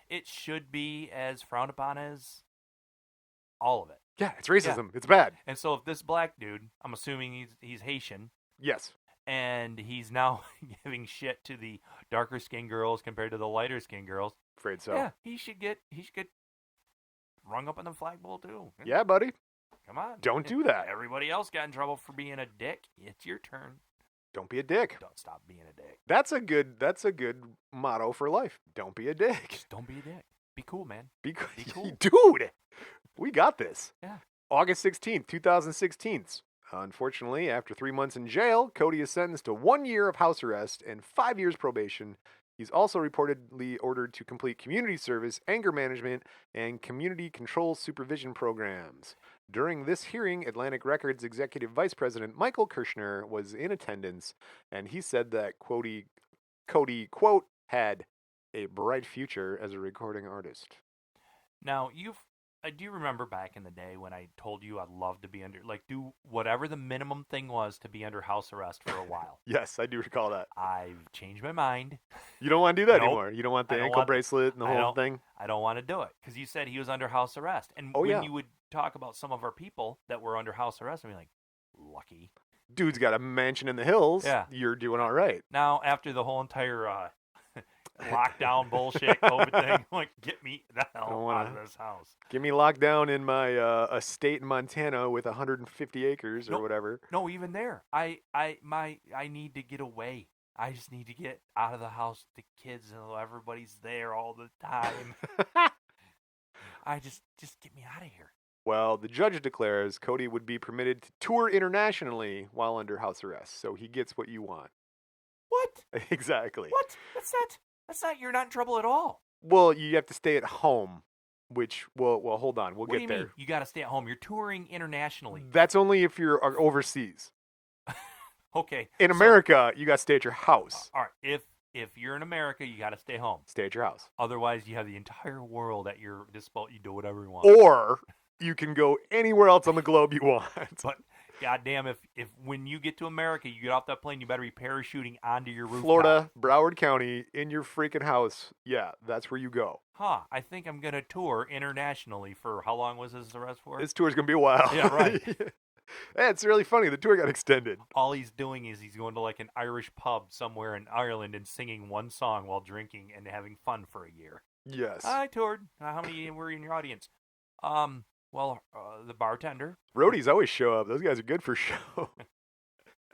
it should be as frowned upon as all of it. Yeah, it's racism. Yeah. It's bad. And so if this black dude, I'm assuming he's Haitian. Yes. And he's now giving shit to the darker skinned girls compared to the lighter skinned girls. Afraid so. Yeah, he should get rung up on the flagpole too. Yeah, buddy. Come on. Don't do that. Everybody else got in trouble for being a dick. It's your turn. Don't be a dick. Don't stop being a dick. That's a good motto for life. Don't be a dick. Just don't be a dick. Be cool, man. Be cool. Dude, we got this. Yeah. August 16th, 2016. Unfortunately, after 3 months in jail, Cody is sentenced to 1 year of house arrest and 5 years probation. He's also reportedly ordered to complete community service, anger management, and community control supervision programs. During this hearing, Atlantic Records Executive Vice President Michael Kirshner was in attendance, and he said that Cody, quote, had a bright future as a recording artist. Now, do you remember back in the day when I told you I'd love to be do whatever the minimum thing was to be under house arrest for a while? Yes, I do recall that. I've changed my mind. You don't want to do that anymore? You don't want the ankle bracelet and the whole thing? I don't want to do it because you said he was under house arrest. And when you would talk about some of our people that were under house arrest, I'd be like, lucky. Dude's got a mansion in the hills. Yeah. You're doing all right. Now, after the whole entire lockdown bullshit COVID thing, I'm like, get me the hell out of this house. Get me locked down in my estate in Montana with 150 acres or whatever. No, even there. I need to get away. I just need to get out of the house. The kids and everybody's there all the time. I just get me out of here. Well, the judge declares Cody would be permitted to tour internationally while under house arrest, so he gets what you want. What? Exactly. What? That's not. You're not in trouble at all. Well, you have to stay at home, which, well, hold on. We'll What do get you there. mean? You got to stay at home. You're touring internationally. That's only if you're overseas. Okay. In America, you got to stay at your house. All right. If you're in America, you got to stay home. Stay at your house. Otherwise, you have the entire world at your disposal. You do whatever you want. Or you can go anywhere else on the globe you want. But goddamn, if when you get to America, you get off that plane, you better be parachuting onto your rooftop. Florida, Broward County, in your freaking house. Yeah, that's where you go. I think I'm gonna tour internationally for how long was this arrest for? This tour's gonna be a while. Yeah, right. Yeah, it's really funny. The tour got extended. All he's doing is he's going to like an Irish pub somewhere in Ireland and singing one song while drinking and having fun for a year. Yes. I toured. How many were in your audience? The bartender. Roadies always show up. Those guys are good for show.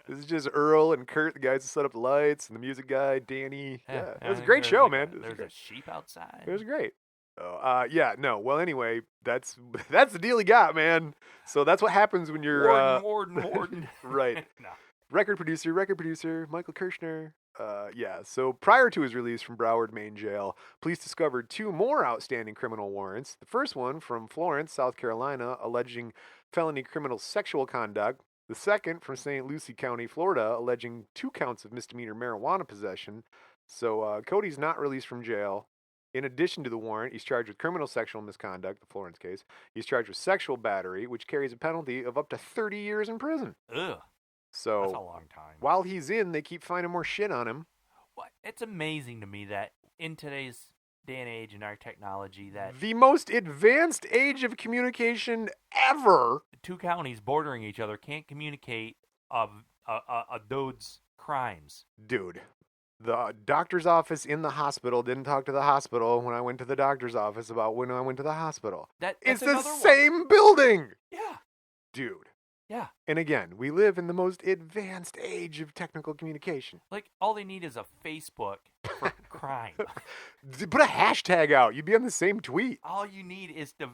This is just Earl and Kurt, the guys that set up the lights, and the music guy, Danny. Yeah, it was a great show, man. There's a sheep outside. It was great. Yeah, no. Well, anyway, that's the deal he got, man. So that's what happens when you're Warden. right. No. Record producer, Michael Kirshner. Yeah. So prior to his release from Broward Main Jail, police discovered 2 more outstanding criminal warrants. The first one from Florence, South Carolina, alleging felony criminal sexual conduct. The second from St. Lucie County, Florida, alleging 2 counts of misdemeanor marijuana possession. So Cody's not released from jail. In addition to the warrant, he's charged with criminal sexual misconduct, the Florence case. He's charged with sexual battery, which carries a penalty of up to 30 years in prison. Ugh. So That's a long time. while he's in, they keep finding more shit on him. It's amazing to me that in today's day and age and our technology that The most advanced age of communication ever. 2 counties bordering each other can't communicate of a dude's crimes. Dude, the doctor's office in the hospital didn't talk to the hospital when I went to the doctor's office about when I went to the hospital. It's the same building. Yeah. Dude. Yeah. And again, we live in the most advanced age of technical communication. Like, all they need is a Facebook for crime. Put a hashtag out. You'd be on the same tweet. All you need is to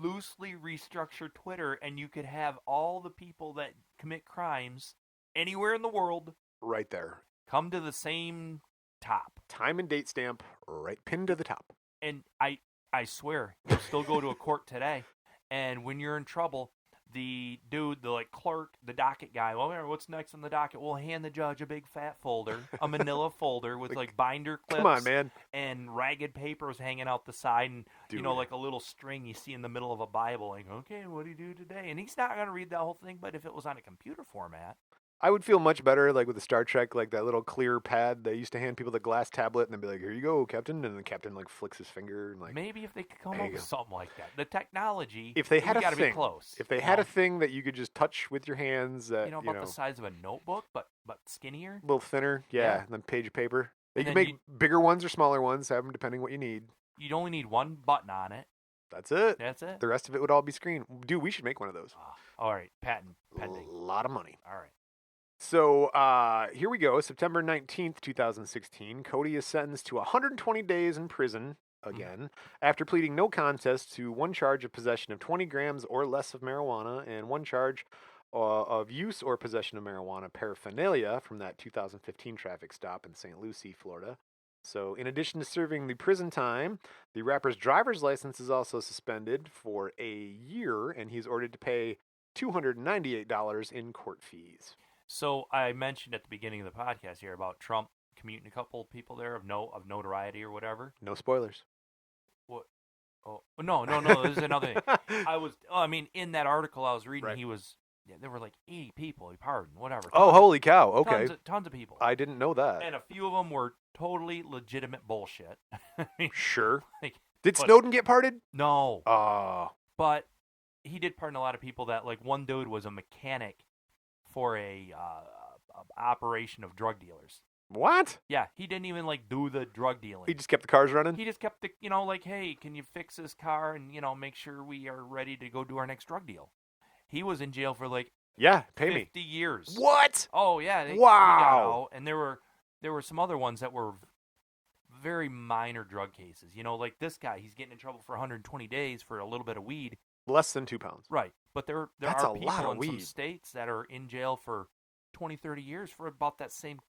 loosely restructure Twitter, and you could have all the people that commit crimes anywhere in the world Right there. come to the same top. Time and date stamp right pinned to the top. And I swear, you still go to a court today, and when you're in trouble, the dude, the clerk, the docket guy, well, what's next on the docket? We'll hand the judge a big fat folder, a manila folder with binder clips. Come on, man. And ragged papers hanging out the side, and Dude. like a little string you see in the middle of a Bible. Like, okay, what do you do today? And he's not going to read that whole thing, but if it was on a computer format, I would feel much better with the Star Trek, that little clear pad they used to hand people the glass tablet and then be like, here you go, Captain. And the Captain flicks his finger and maybe if they could come up with something like that. The technology, if they had got to thing, be close. If they had a thing that you could just touch with your hands, that about the size of a notebook, but skinnier, a little thinner, yeah. And then page of paper. They And can then make bigger ones or smaller ones, have them depending what you need. you'd only need one button on it. That's it. That's it. The rest of it would all be screen. Dude, we should make one of those. All right, patent pending. A lot of money. All right. So here we go. September 19th, 2016. Cody is sentenced to 120 days in prison again after pleading no contest to 1 charge of possession of 20 grams or less of marijuana and 1 charge of use or possession of marijuana paraphernalia from that 2015 traffic stop in St. Lucie, Florida. So in addition to serving the prison time, the rapper's driver's license is also suspended for a year, and he's ordered to pay $298 in court fees. So I mentioned at the beginning of the podcast here about Trump commuting a couple of people there of notoriety or whatever. No spoilers. What? Oh no! This is another thing. In that article I was reading, Right. there were 80 people. He pardoned, whatever. Oh, holy cow! Okay, tons of people. I didn't know that. And a few of them were totally legitimate bullshit. Sure. Did Did Snowden get pardoned? No. But he did pardon a lot of people. That one dude was a mechanic for a operation of drug dealers. what? Yeah, he didn't even do the drug dealing. He just kept the cars running? He just kept the hey, can you fix this car and make sure we are ready to go do our next drug deal. He was in jail for Yeah, pay 50 years. What? Oh yeah. He Wow. got out, and there were some other ones that were very minor drug cases. This guy, he's getting in trouble for 120 days for a little bit of weed. Less than 2 pounds. Right. But there That's are a lot people of in some weed. states that are in jail for 20, 30 years for about that same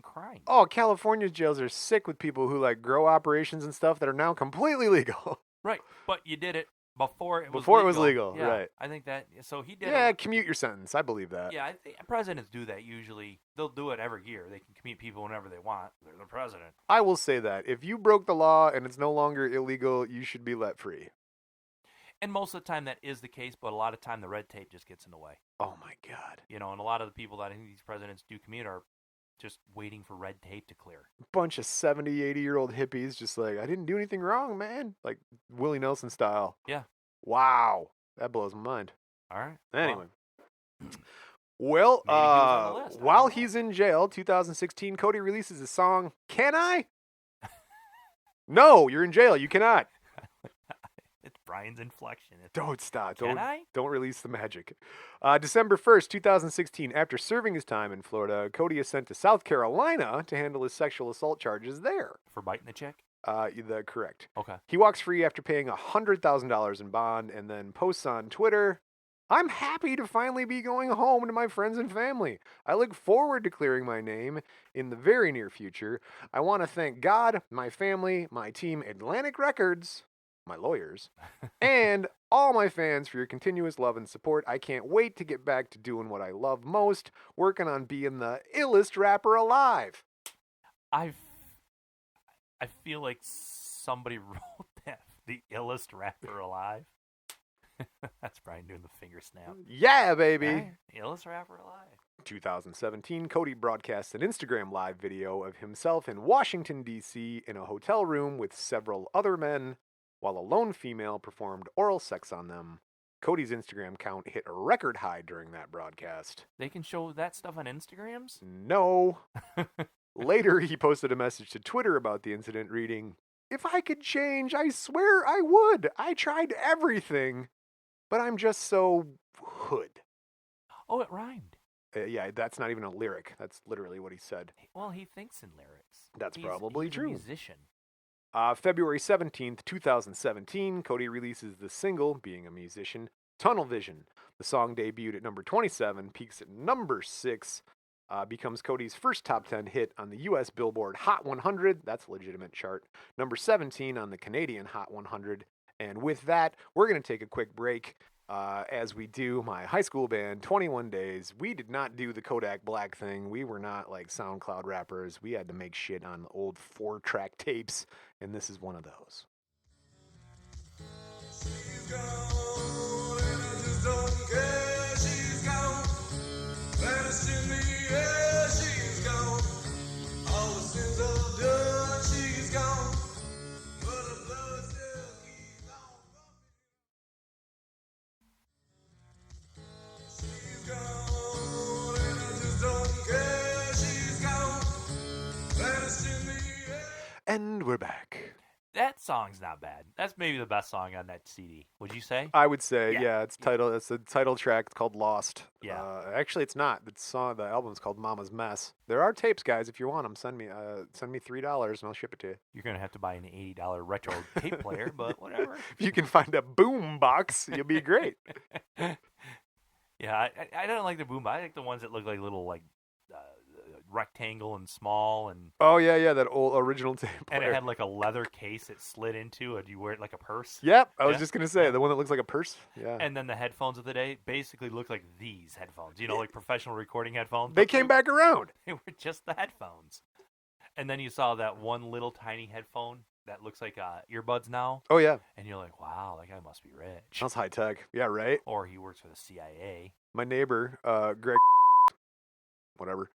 crime. Oh, California's jails are sick with people who like grow operations and stuff that are now completely legal. Right. But you did it before it was Before legal. it was legal, Yeah, right. I think that, so he did Yeah, commute your sentence. I believe that. Yeah, I think presidents do that usually. They'll do it every year. They can commute people whenever they want. They're the president. I will say that. If you broke the law and it's no longer illegal, you should be let free. And most of the time that is the case, but a lot of time the red tape just gets in the way. Oh my God. You know, and a lot of the people that I think these presidents do commute are just waiting for red tape to clear. Bunch of 70, 80-year-old hippies just like, I didn't do anything wrong, man. Like Willie Nelson style. Yeah. Wow. That blows my mind. All right. Anyway. Well, maybe he was on the list. while he's in jail, 2016, Cody releases a song, Can I? No, you're in jail. You cannot. It's Brian's inflection. Don't stop. Can I? Don't release the magic. December 1st, 2016, after serving his time in Florida, Cody is sent to South Carolina to handle his sexual assault charges there. For biting the chick? Correct. Okay. He walks free after paying $100,000 in bond and then posts on Twitter, I'm happy to finally be going home to my friends and family. I look forward to clearing my name in the very near future. I want to thank God, my family, my team, Atlantic Records, my lawyers, and all my fans for your continuous love and support. I can't wait to get back to doing what I love most, working on being the illest rapper alive. I feel like somebody wrote that. The illest rapper alive. That's Brian doing the finger snap. Yeah, baby. Right? Illest rapper alive. 2017, Cody broadcasts an Instagram live video of himself in Washington, D.C. in a hotel room with several other men, while a lone female performed oral sex on them. Cody's Instagram count hit a record high during that broadcast. They can show that stuff on Instagrams? No. Later, he posted a message to Twitter about the incident reading, If I could change, I swear I would. I tried everything, but I'm just so hood. Oh, it rhymed. Yeah, that's not even a lyric. That's literally what he said. Well, he thinks in lyrics. That's probably he's true. A musician. February 17th, 2017, Cody releases the single, being a musician, Tunnel Vision. The song debuted at number 27, peaks at number 6, becomes Cody's first top 10 hit on the U.S. Billboard Hot 100. That's a legitimate chart. Number 17 on the Canadian Hot 100. And with that, we're going to take a quick break. As we do my high school band, 21 Days. We did not do the Kodak Black thing. We were not like SoundCloud rappers. We had to make shit on old 4-track tapes, and this is one of those. She's gone, and I just don't care. She's gone. Vanished in the air. She's gone. All the sins I've done. She's gone. But the blood still keeps on pumping. She's gone, and I just don't care. She's gone. Vanished in the air. And we're back. That song's not bad. That's maybe the best song on that CD. Would you say? I would say, yeah. It's the title track. It's called Lost. Yeah. Actually, it's not. The album's called Mama's Mess. There are tapes, guys. If you want them, send me $3 and I'll ship it to you. You're gonna have to buy an $80 retro tape player, but whatever. If you can find a boom box, you'll be great. Yeah, I don't like the boom box. I like the ones that look like little rectangle and small and. Oh yeah, that old original tape player. And it had like a leather case it slid into, and you wear it like a purse. Yep, I was just gonna say the one that looks like a purse. Yeah. And then the headphones of the day basically look like these headphones. You know, like professional recording headphones. They came back around. They were just the headphones. And then you saw that one little tiny headphone that looks like earbuds now. Oh yeah. And you're like, wow, that guy must be rich. That's high tech. Yeah, right. Or he works for the CIA. My neighbor, Greg, whatever.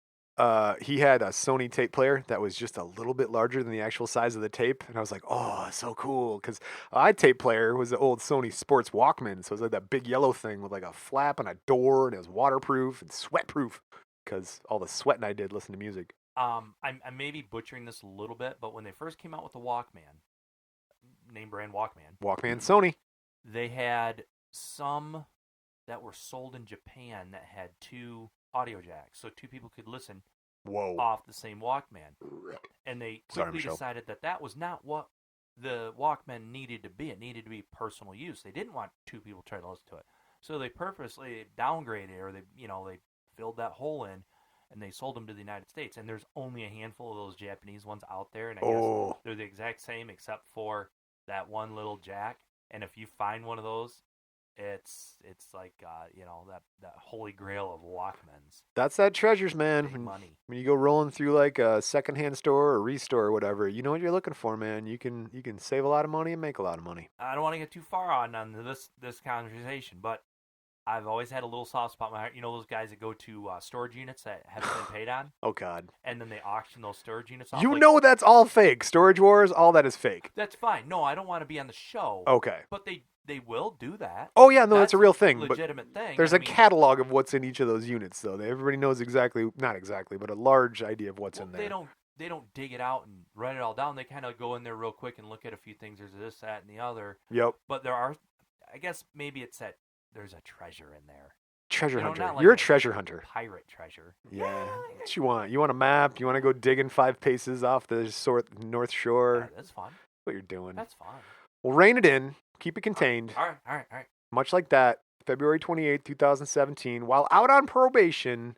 He had a Sony tape player that was just a little bit larger than the actual size of the tape. And I was like, oh, so cool. Because my tape player was the old Sony Sports Walkman. So it was like that big yellow thing with like a flap and a door. And it was waterproof and sweatproof. Because all the sweating I did listening to music. I may be butchering this a little bit, but when they first came out with the Walkman, name brand Walkman. Walkman Sony. They had some that were sold in Japan that had 2 audio jacks, so 2 people could listen off the same Walkman. And they quickly decided that was not what the Walkman needed to be. It needed to be personal use. They didn't want two people trying to listen to it. So they purposely downgraded, or they filled that hole in, and they sold them to the United States. And there's only a handful of those Japanese ones out there, and I guess they're the exact same except for that one little jack. And if you find one of those, it's like that holy grail of Walkmans. That's that treasures, man. Big money. When you go rolling through like a secondhand store or restore or whatever, you know what you're looking for, man. You can save a lot of money and make a lot of money. I don't want to get too far on this conversation, but I've always had a little soft spot in my heart. You know those guys that go to storage units that haven't been paid on? Oh, God. And then they auction those storage units off. You know that's all fake. Storage Wars, all that is fake. That's fine. No, I don't want to be on the show. Okay. But they will do that. Oh, yeah, no, that's a real thing. Legitimate thing. There's a catalog of what's in each of those units, though. Everybody knows not exactly, but a large idea of what's in there. They don't dig it out and write it all down. They kind of go in there real quick and look at a few things. There's this, that, and the other. Yep. But there are, I guess maybe it's that there's a treasure in there. Treasure hunter. Not like You're a treasure hunter. Pirate treasure. Yeah. What you want? You want a map? You want to go digging 5 paces off the North Shore? That's fun. What you're doing. That's fun. Well, rein it in. Keep it contained. All right. Much like that, February 28th, 2017, while out on probation,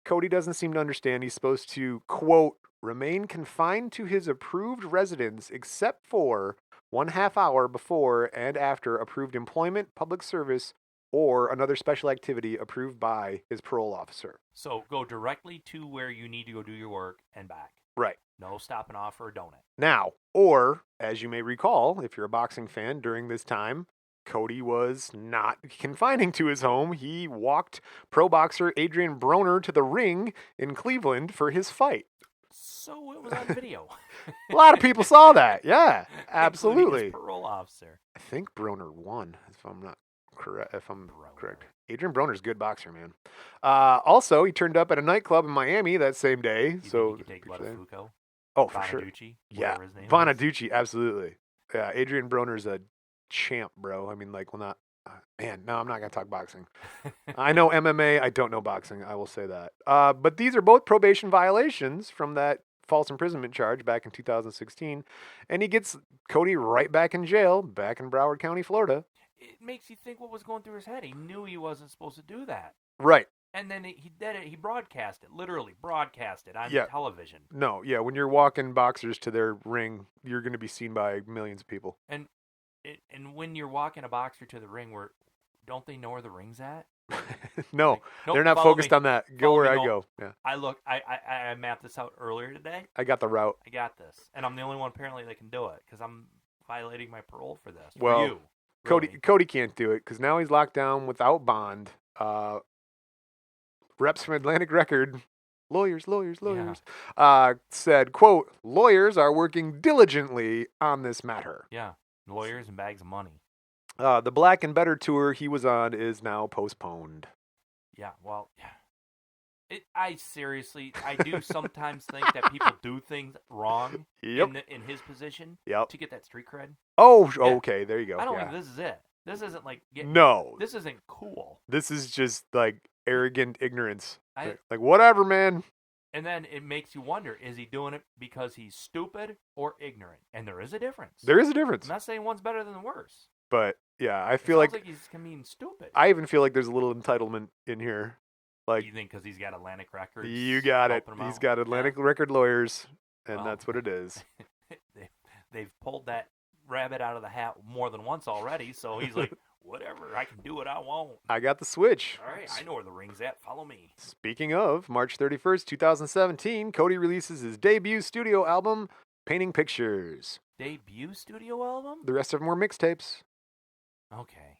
Cody doesn't seem to understand he's supposed to, quote, remain confined to his approved residence except for 1/2 hour before and after approved employment, public service, or another special activity approved by his parole officer. So go directly to where you need to go do your work and back. Right. No stopping off for a donut. Now, or, as you may recall, if you're a boxing fan during this time, Cody was not confining to his home. He walked pro boxer Adrian Broner to the ring in Cleveland for his fight. So it was on video. A lot of people saw that. Yeah, absolutely. His parole officer. I think Broner won, if I'm correct. Adrian Broner's a good boxer, man. Also, he turned up at a nightclub in Miami that same day. You so think he could take Buttafuoco? Oh, for sure. Yeah, Bonaducci, absolutely. Yeah, Adrian Broner's a champ, bro. I mean, like, well, not. Man, no, I'm not going to talk boxing. I know MMA. I don't know boxing. I will say that. But these are both probation violations from that false imprisonment charge back in 2016. And he gets Cody right back in jail, back in Broward County, Florida. It makes you think what was going through his head. He knew he wasn't supposed to do that. Right. And then he did it. He broadcast it, literally broadcast it on television. No, yeah. When you're walking boxers to their ring, you're going to be seen by millions of people. And when you're walking a boxer to the ring, don't they know where the ring's at? No, like, nope, they're not focused on that. Go where I go. Yeah. I mapped this out earlier today. I got the route. I got this. And I'm the only one apparently that can do it because I'm violating my parole for this. Well, for you. Really. Cody can't do it because now he's locked down without bond. Reps from Atlantic Record, lawyers, said, quote, lawyers are working diligently on this matter. Yeah, lawyers and bags of money. The Black and Better tour he was on is now postponed. Yeah, well, I do sometimes think that people do things wrong in his position to get that street cred. Oh, yeah. Okay, there you go. I don't think this is it. This isn't like this isn't cool. This is just like arrogant ignorance. Like whatever, man. And then it makes you wonder, is he doing it because he's stupid or ignorant? And there is a difference. There is a difference. I'm not saying one's better than the worse. But yeah, I feel like he's being stupid. I even feel like there's a little entitlement in here. Like, you think because he's got Atlantic Records? You got it. He's got Atlantic Record lawyers, and that's what it is. They've pulled that rabbit out of the hat more than once already, so he's like, whatever, I can do what I want. I got the switch. All right, I know where the ring's at. Follow me. Speaking of, March 31st, 2017, Cody releases his debut studio album, Painting Pictures. Debut studio album? The rest of them were mixtapes. Okay.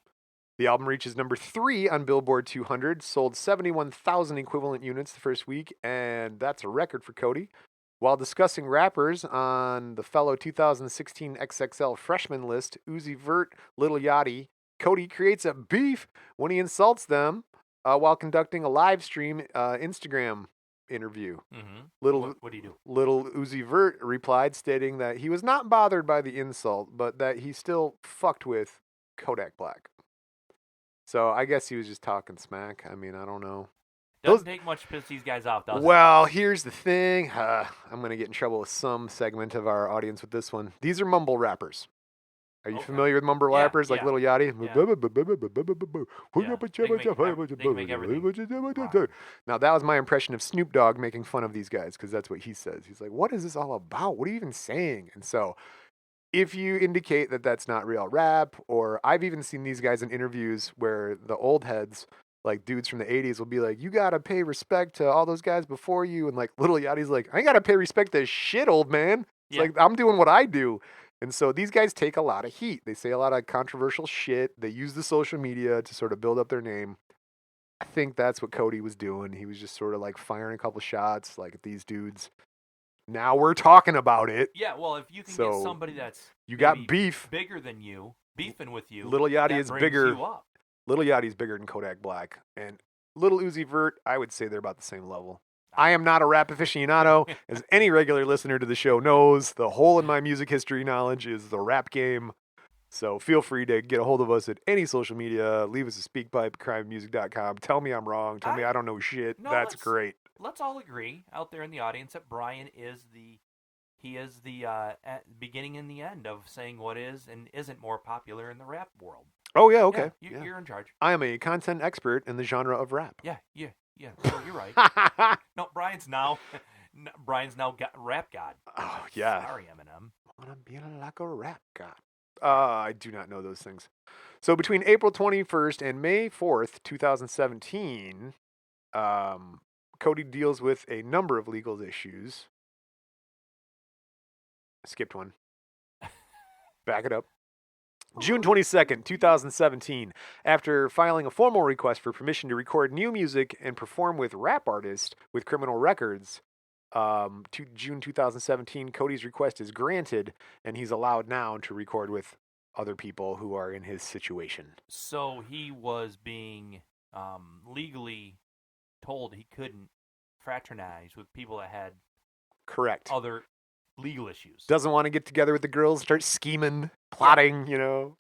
The album reaches number 3 on Billboard 200, sold 71,000 equivalent units the first week, and that's a record for Cody. While discussing rappers on the fellow 2016 XXL freshman list, Uzi Vert, Lil Yachty, Cody creates a beef when he insults them while conducting a live stream Instagram interview. Mm-hmm. What do you do? Little Uzi Vert replied, stating that he was not bothered by the insult, but that he still fucked with Kodak Black. So I guess he was just talking smack. I mean, I don't know. Doesn't take much to piss these guys off, does it? Well, here's the thing. I'm going to get in trouble with some segment of our audience with this one. These are mumble rappers. Are you familiar with mumble rappers like Lil Yachty? They can make everything. Now, that was my impression of Snoop Dogg making fun of these guys because that's what he says. He's like, what is this all about? What are you even saying? And so if you indicate that that's not real rap, or I've even seen these guys in interviews where the old heads, like dudes from the 80s, will be like, you got to pay respect to all those guys before you. And like Lil Yachty's like, I ain't got to pay respect to shit, old man. It's like, I'm doing what I do. And so these guys take a lot of heat. They say a lot of controversial shit. They use the social media to sort of build up their name. I think that's what Cody was doing. He was just sort of like firing a couple shots like at these dudes. Now we're talking about it. Yeah, well, if you can get somebody that's you got beef bigger than you, beefing with you, Lil Yachty is bigger. Lil Yachty's bigger than Kodak Black, and Lil Uzi Vert, I would say they're about the same level. I am not a rap aficionado, as any regular listener to the show knows. The hole in my music history knowledge is the rap game. So feel free to get a hold of us at any social media. Leave us a speakpipe, crimemusic.com. Tell me I'm wrong. Tell me I don't know shit. No, that's great. Let's all agree out there in the audience that Brian is the beginning and the end of saying what is and isn't more popular in the rap world. Oh, yeah, okay. Yeah, you're in charge. I am a content expert in the genre of rap. Yeah. So you're right. No, Brian's now rap god. Oh, yeah. Sorry, Eminem. I'm being like a rap god. I do not know those things. So between April 21st and May 4th, 2017, Cody deals with a number of legal issues. Skipped one. Back it up. June 22nd, 2017, after filing a formal request for permission to record new music and perform with rap artists with criminal records, to June 2017, Cody's request is granted, and he's allowed now to record with other people who are in his situation. So he was being legally told he couldn't fraternize with people that had other legal issues. Doesn't want to get together with the girls, start scheming, plotting, you know.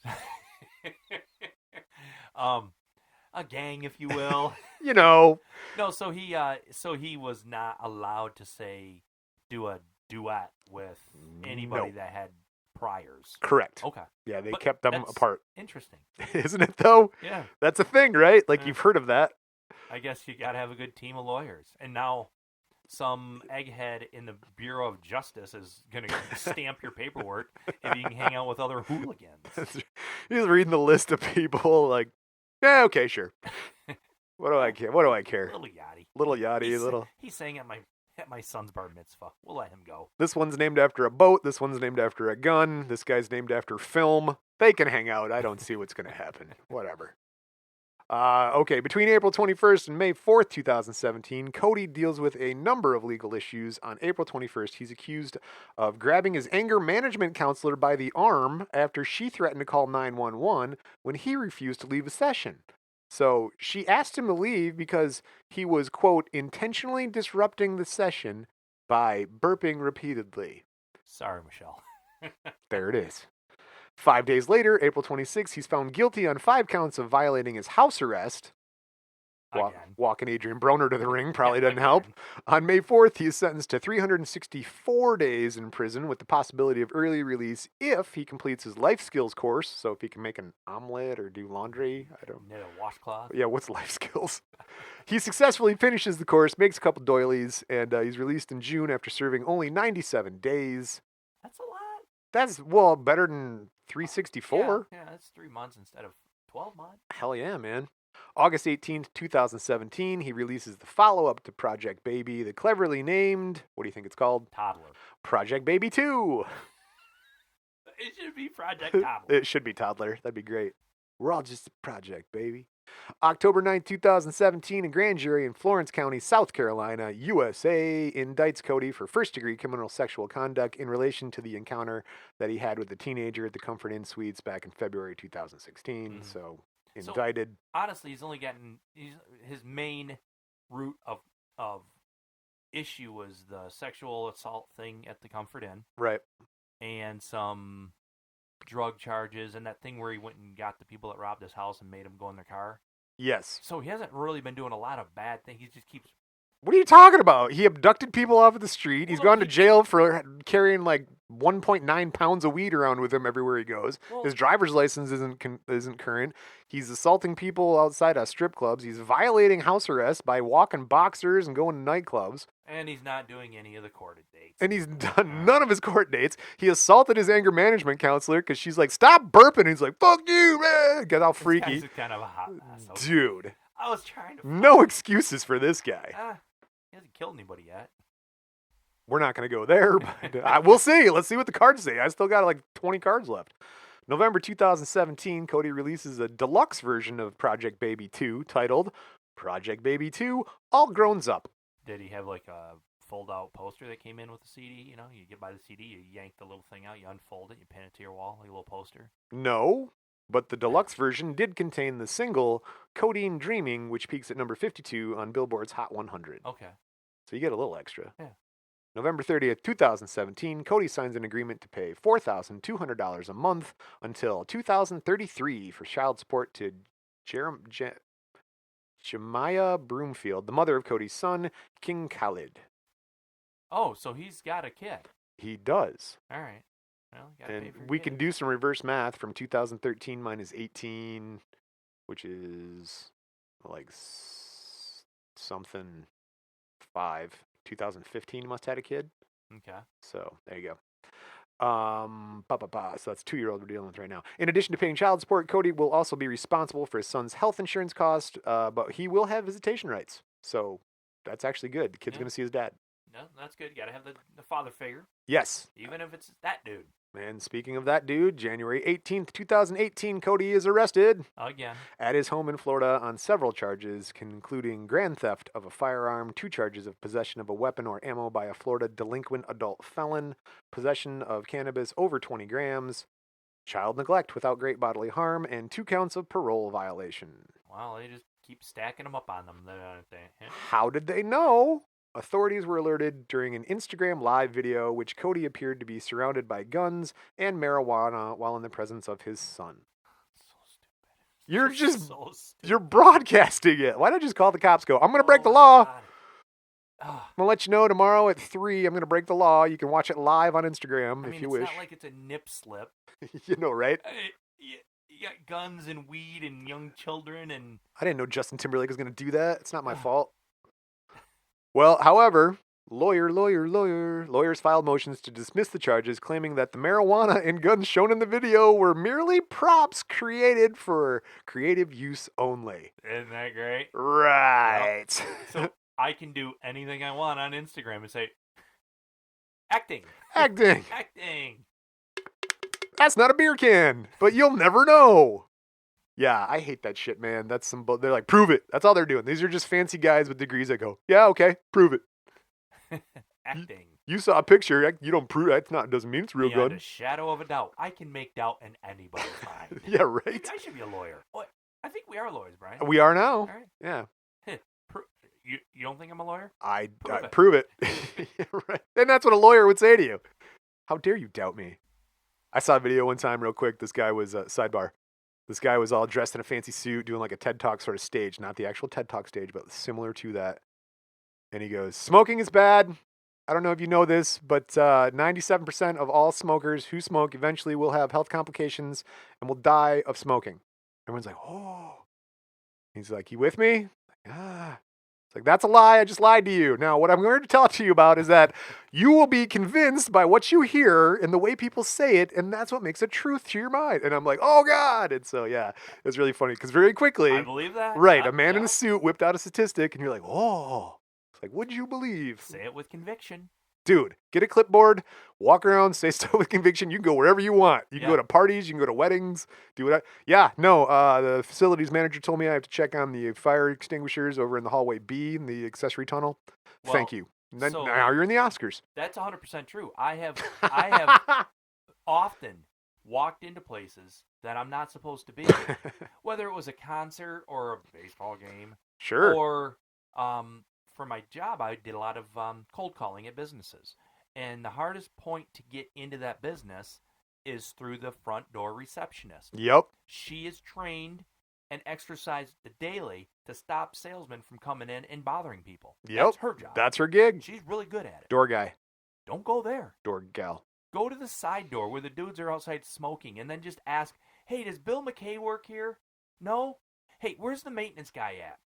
A gang, if you will. You know. No, so he was not allowed to do a duet with anybody that had priors. Correct. Okay. Yeah, they kept them apart. Interesting. Isn't it though? Yeah. That's a thing, right? Like you've heard of that. I guess you got to have a good team of lawyers. And now some egghead in the Bureau of Justice is going to stamp your paperwork if you can hang out with other hooligans. He's reading the list of people like, yeah, okay, sure. What do I care? What do I care? Little Yachty. He's saying at my son's bar mitzvah. We'll let him go. This one's named after a boat. This one's named after a gun. This guy's named after film. They can hang out. I don't see what's going to happen. Whatever. Okay, between April 21st and May 4th, 2017, Cody deals with a number of legal issues. On April 21st, he's accused of grabbing his anger management counselor by the arm after she threatened to call 911 when he refused to leave a session. So she asked him to leave because he was, quote, intentionally disrupting the session by burping repeatedly. Sorry, Michelle. There it is. 5 days later, April 26th, he's found guilty on 5 counts of violating his house arrest. Walking Adrian Broner to the ring probably doesn't help. On May 4th, he is sentenced to 364 days in prison with the possibility of early release if he completes his life skills course. So if he can make an omelet or do laundry, I don't know. Knit a washcloth. Yeah, what's life skills? He successfully finishes the course, makes a couple doilies, and he's released in June after serving only 97 days. That's a lot. That's, well, better than 364. Yeah, that's 3 months instead of 12 months. Hell yeah, man. August 18th, 2017, he releases the follow-up to Project Baby, the cleverly named, what do you think it's called? Toddler. Project Baby 2. It should be Project Toddler. It should be Toddler. That'd be great. We're all just a project, baby. October 9th, 2017, a grand jury in Florence County, South Carolina, USA, indicts Cody for first-degree criminal sexual conduct in relation to the encounter that he had with the teenager at the Comfort Inn Suites back in February 2016. Mm-hmm. So, indicted. So, honestly, he's only gotten his main root of issue was the sexual assault thing at the Comfort Inn. Right. And some drug charges and that thing where he went and got the people that robbed his house and made them go in their car. Yes. So he hasn't really been doing a lot of bad things. He just keeps. What are you talking about? He abducted people off of the street. He's Well, no, gone to jail for carrying like 1.9 pounds of weed around with him everywhere he goes. Well- His driver's license isn't current. He's assaulting people outside of strip clubs. He's violating house arrest by walking boxers and going to nightclubs. And he's not doing any of the courted dates. And he's done none of his court dates. He assaulted his anger management counselor because she's like, "Stop burping." And he's like, "Fuck you, man." Get all freaky. This guy's kind of a hot asshole. Dude. I was trying to. No excuses for this guy. He hasn't killed anybody yet. We're not going to go there, but we'll see. Let's see what the cards say. I still got like 20 cards left. November 2017, Cody releases a deluxe version of Project Baby 2 titled Project Baby 2 All Grown Up. Did he have like a fold-out poster that came in with the CD? You know, you get by the CD, you yank the little thing out, you unfold it, you pin it to your wall, like a little poster. No, but the deluxe version did contain the single Codeine Dreaming, which peaks at number 52 on Billboard's Hot 100. Okay. So you get a little extra. Yeah. November 30th, 2017, Cody signs an agreement to pay $4,200 a month until 2033 for child support to Jemiah Broomfield, the mother of Cody's son, King Khalid. Oh, so he's got a kid. He does. All right. Well, gotta pay And for your we kid. can do some reverse math from 2013 minus 18, which is like something 5. 2015 must have had a kid. Okay. So there you go. So that's 2-year-old we're dealing with right now. In addition to paying child support, Cody will also be responsible for his son's health insurance cost, but he will have visitation rights. So that's actually good. The kid's Yeah. going to see his dad. No, that's good. You gotta have the father figure, Yes. even if it's that dude. And speaking of that dude, January 18th, 2018, Cody is arrested Again. at his home in Florida on several charges, including grand theft of a firearm, 2 charges of possession of a weapon or ammo by a Florida delinquent adult felon, possession of cannabis over 20 grams, child neglect without great bodily harm, and 2 counts of parole violation. Well, they just keep stacking them up on them. Don't they? Yeah. How did they know? Authorities were alerted during an Instagram live video, which Cody appeared to be surrounded by guns and marijuana while in the presence of his son. So stupid. You're just so stupid. You're broadcasting it. Why don't you just call the cops? Go, I'm going to break the my law. God. I'm going to let you know tomorrow at 3. I'm going to break the law. You can watch it live on Instagram I mean, if you it's wish. not like it's a nip slip. You know, right? You got guns and weed and young children and. I didn't know Justin Timberlake was going to do that. It's not my fault. Well, however, lawyers filed motions to dismiss the charges, claiming that the marijuana and guns shown in the video were merely props created for creative use only. Isn't that great? Right. So I can do anything I want on Instagram and say, acting. Acting. Acting. That's not a beer can, but you'll never know. Yeah, I hate that shit, man. That's some. They're like, prove it. That's all they're doing. These are just fancy guys with degrees that go, yeah, okay, prove it. Acting. You saw a picture. You don't prove it. Doesn't mean it's real Beyond good. a shadow of a doubt. I can make doubt in anybody's mind. Yeah, right. I should be a lawyer. What? I think we are lawyers, Brian. We are now. All right. Yeah. You don't think I'm a lawyer? I Prove prove it. Yeah, right. And that's what a lawyer would say to you. How dare you doubt me? I saw a video one time, real quick. This guy was sidebar. This guy was all dressed in a fancy suit, doing like a TED Talk sort of stage, not the actual TED Talk stage, but similar to that. And he goes, "Smoking is bad. I don't know if you know this, but 97% of all smokers who smoke eventually will have health complications and will die of smoking." Everyone's like, "Oh." He's like, "You with me?" Like, ah. It's like, that's a lie. I just lied to you. Now, what I'm going to talk to you about is that you will be convinced by what you hear and the way people say it, and that's what makes a truth to your mind. And I'm like, oh, God. And so, yeah, it's really funny because very quickly, I believe that. right, a man in a suit whipped out a statistic, and you're like, oh. It's like, what'd you believe? Say it with conviction. Dude, get a clipboard, walk around, say stuff with conviction. You can go wherever you want. You can go to parties, you can go to weddings, do what the facilities manager told me I have to check on the fire extinguishers over in the hallway B in the accessory tunnel. Well, Thank you. And then so- now you're in the Oscars. That's 100% true. I have often walked into places that I'm not supposed to be, whether it was a concert or a baseball game, Sure. or for my job, I did a lot of cold calling at businesses. And the hardest point to get into that business is through the front door receptionist. Yep. She is trained and exercised the daily to stop salesmen from coming in and bothering people. Yep. That's her job. That's her gig. She's really good at it. Door guy. Don't go there. Door gal. Go to the side door where the dudes are outside smoking and then just ask, hey, does Bill McKay work here? No? Hey, where's the maintenance guy at?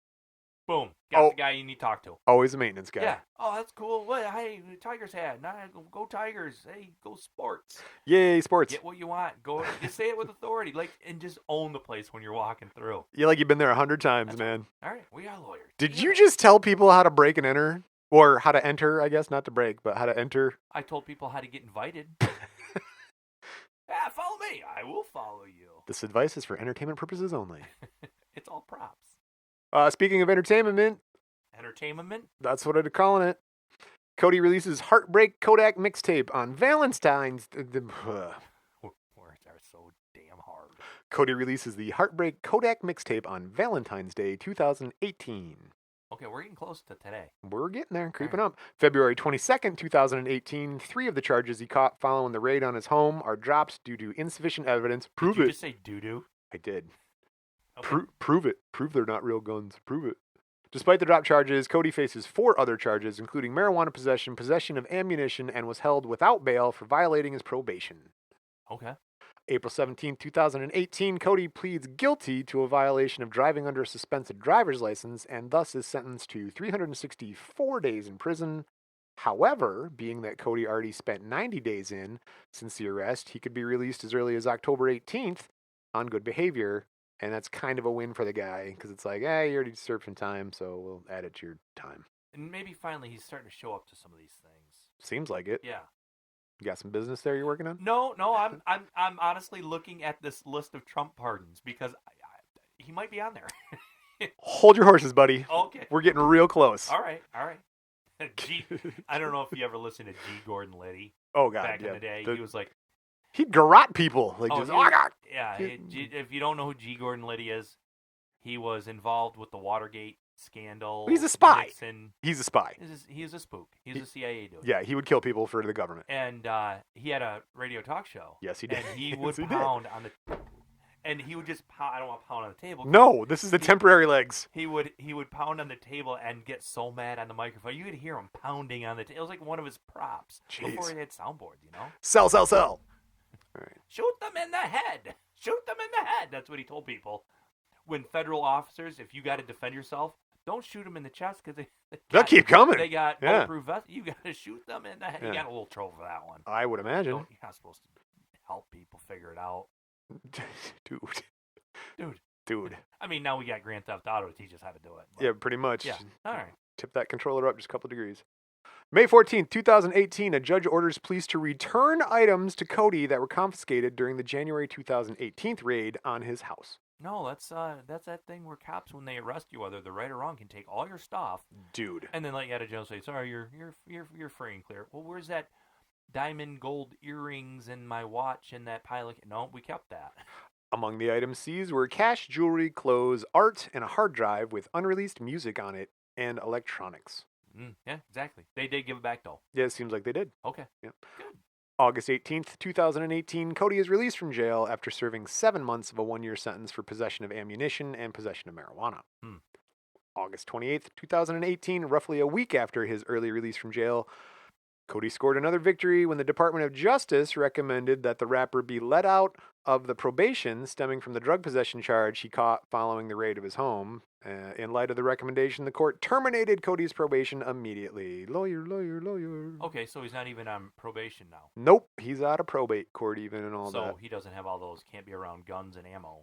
Boom. Got the guy you need to talk to. Always a maintenance guy. Yeah. Oh, that's cool. What? Hey, Tigers hat. Nah, go Tigers. Hey, go sports. Yay, sports. Get what you want. Go. Just say it with authority. And just own the place when you're walking through. Yeah, like you've been there 100 times, That's man. Right. All right. We are lawyers. Did you just tell people how to break and enter? Or how to enter, I guess. Not to break, but how to enter. I told people how to get invited. Follow me. I will follow you. This advice is for entertainment purposes only. It's all props. Speaking of entertainment, Entertainment? that's what I'm calling it. Cody releases Heartbreak Kodak mixtape on Valentine's. Words are so damn hard. Cody releases the Heartbreak Kodak mixtape on Valentine's Day 2018. Okay, we're getting close to today. We're getting there, creeping up. February 22nd, 2018. 3 of the charges he caught following the raid on his home are dropped due to insufficient evidence. Prove Did you it. just say doo-doo? I did. Okay. Prove it. Prove they're not real guns. Prove it. Despite the drop charges, Cody faces 4 other charges, including marijuana possession, possession of ammunition, and was held without bail for violating his probation. Okay. April 17, 2018, Cody pleads guilty to a violation of driving under a suspended driver's license and thus is sentenced to 364 days in prison. However, being that Cody already spent 90 days in since the arrest, he could be released as early as October 18th on good behavior. And that's kind of a win for the guy because it's like, you already served some time, so we'll add it to your time. And maybe finally he's starting to show up to some of these things. Seems like it. Yeah. You got some business there you're working on? No, I'm honestly looking at this list of Trump pardons because he might be on there. Hold your horses, buddy. Okay. We're getting real close. All right. I don't know if you ever listened to G. Gordon Liddy. Oh, God. Back in the day. He was like... He'd garrote people. Like, Yeah. If you don't know who G. Gordon Liddy is, he was involved with the Watergate scandal. He's a spy. Nixon. He's a spy. He's a spook. He's a CIA dude. Yeah, he would kill people for the government. And he had a radio talk show. Yes, he did. And he would pound on the... And he would just pound... I don't want to pound on the table. No, this is the temporary legs. He would pound on the table and get so mad on the microphone. You could hear him pounding on the table. It was like one of his props. Jeez. Before he had soundboards, you know? Sell. All right. Shoot them in the head. Shoot them in the head. That's what he told people. When federal officers, if you got to defend yourself, don't shoot them in the chest because they'll keep coming. They got bulletproof vests. You got to shoot them in the head. Yeah. You got a little trouble for that one. I would imagine. You're not supposed to help people figure it out. Dude. I mean, now we got Grand Theft Auto to teach us how to do it. But, Yeah, pretty much. Yeah. All right. Tip that controller up just a couple degrees. May 14th, 2018, a judge orders police to return items to Cody that were confiscated during the January 2018 raid on his house. No, that's that thing where cops, when they arrest you, whether they're right or wrong, can take all your stuff, dude, and then let you out of jail. Say, sorry, you're free and clear. Well, where's that diamond gold earrings and my watch and that pile of... No, we kept that. Among the items seized were cash, jewelry, clothes, art, and a hard drive with unreleased music on it and electronics. Yeah, exactly. They did give it back, though. Yeah, it seems like they did. Okay. Yep. Good. August 18th, 2018, Cody is released from jail after serving 7 months of a 1-year sentence for possession of ammunition and possession of marijuana. August 28th, 2018, roughly a week after his early release from jail, Cody scored another victory when the Department of Justice recommended that the rapper be let out of the probation stemming from the drug possession charge he caught following the raid of his home. In light of the recommendation, the court terminated Cody's probation immediately. Lawyer. Okay, so he's not even on probation now. Nope, he's out of probate court even and all that. So he doesn't have all those, can't be around guns and ammo.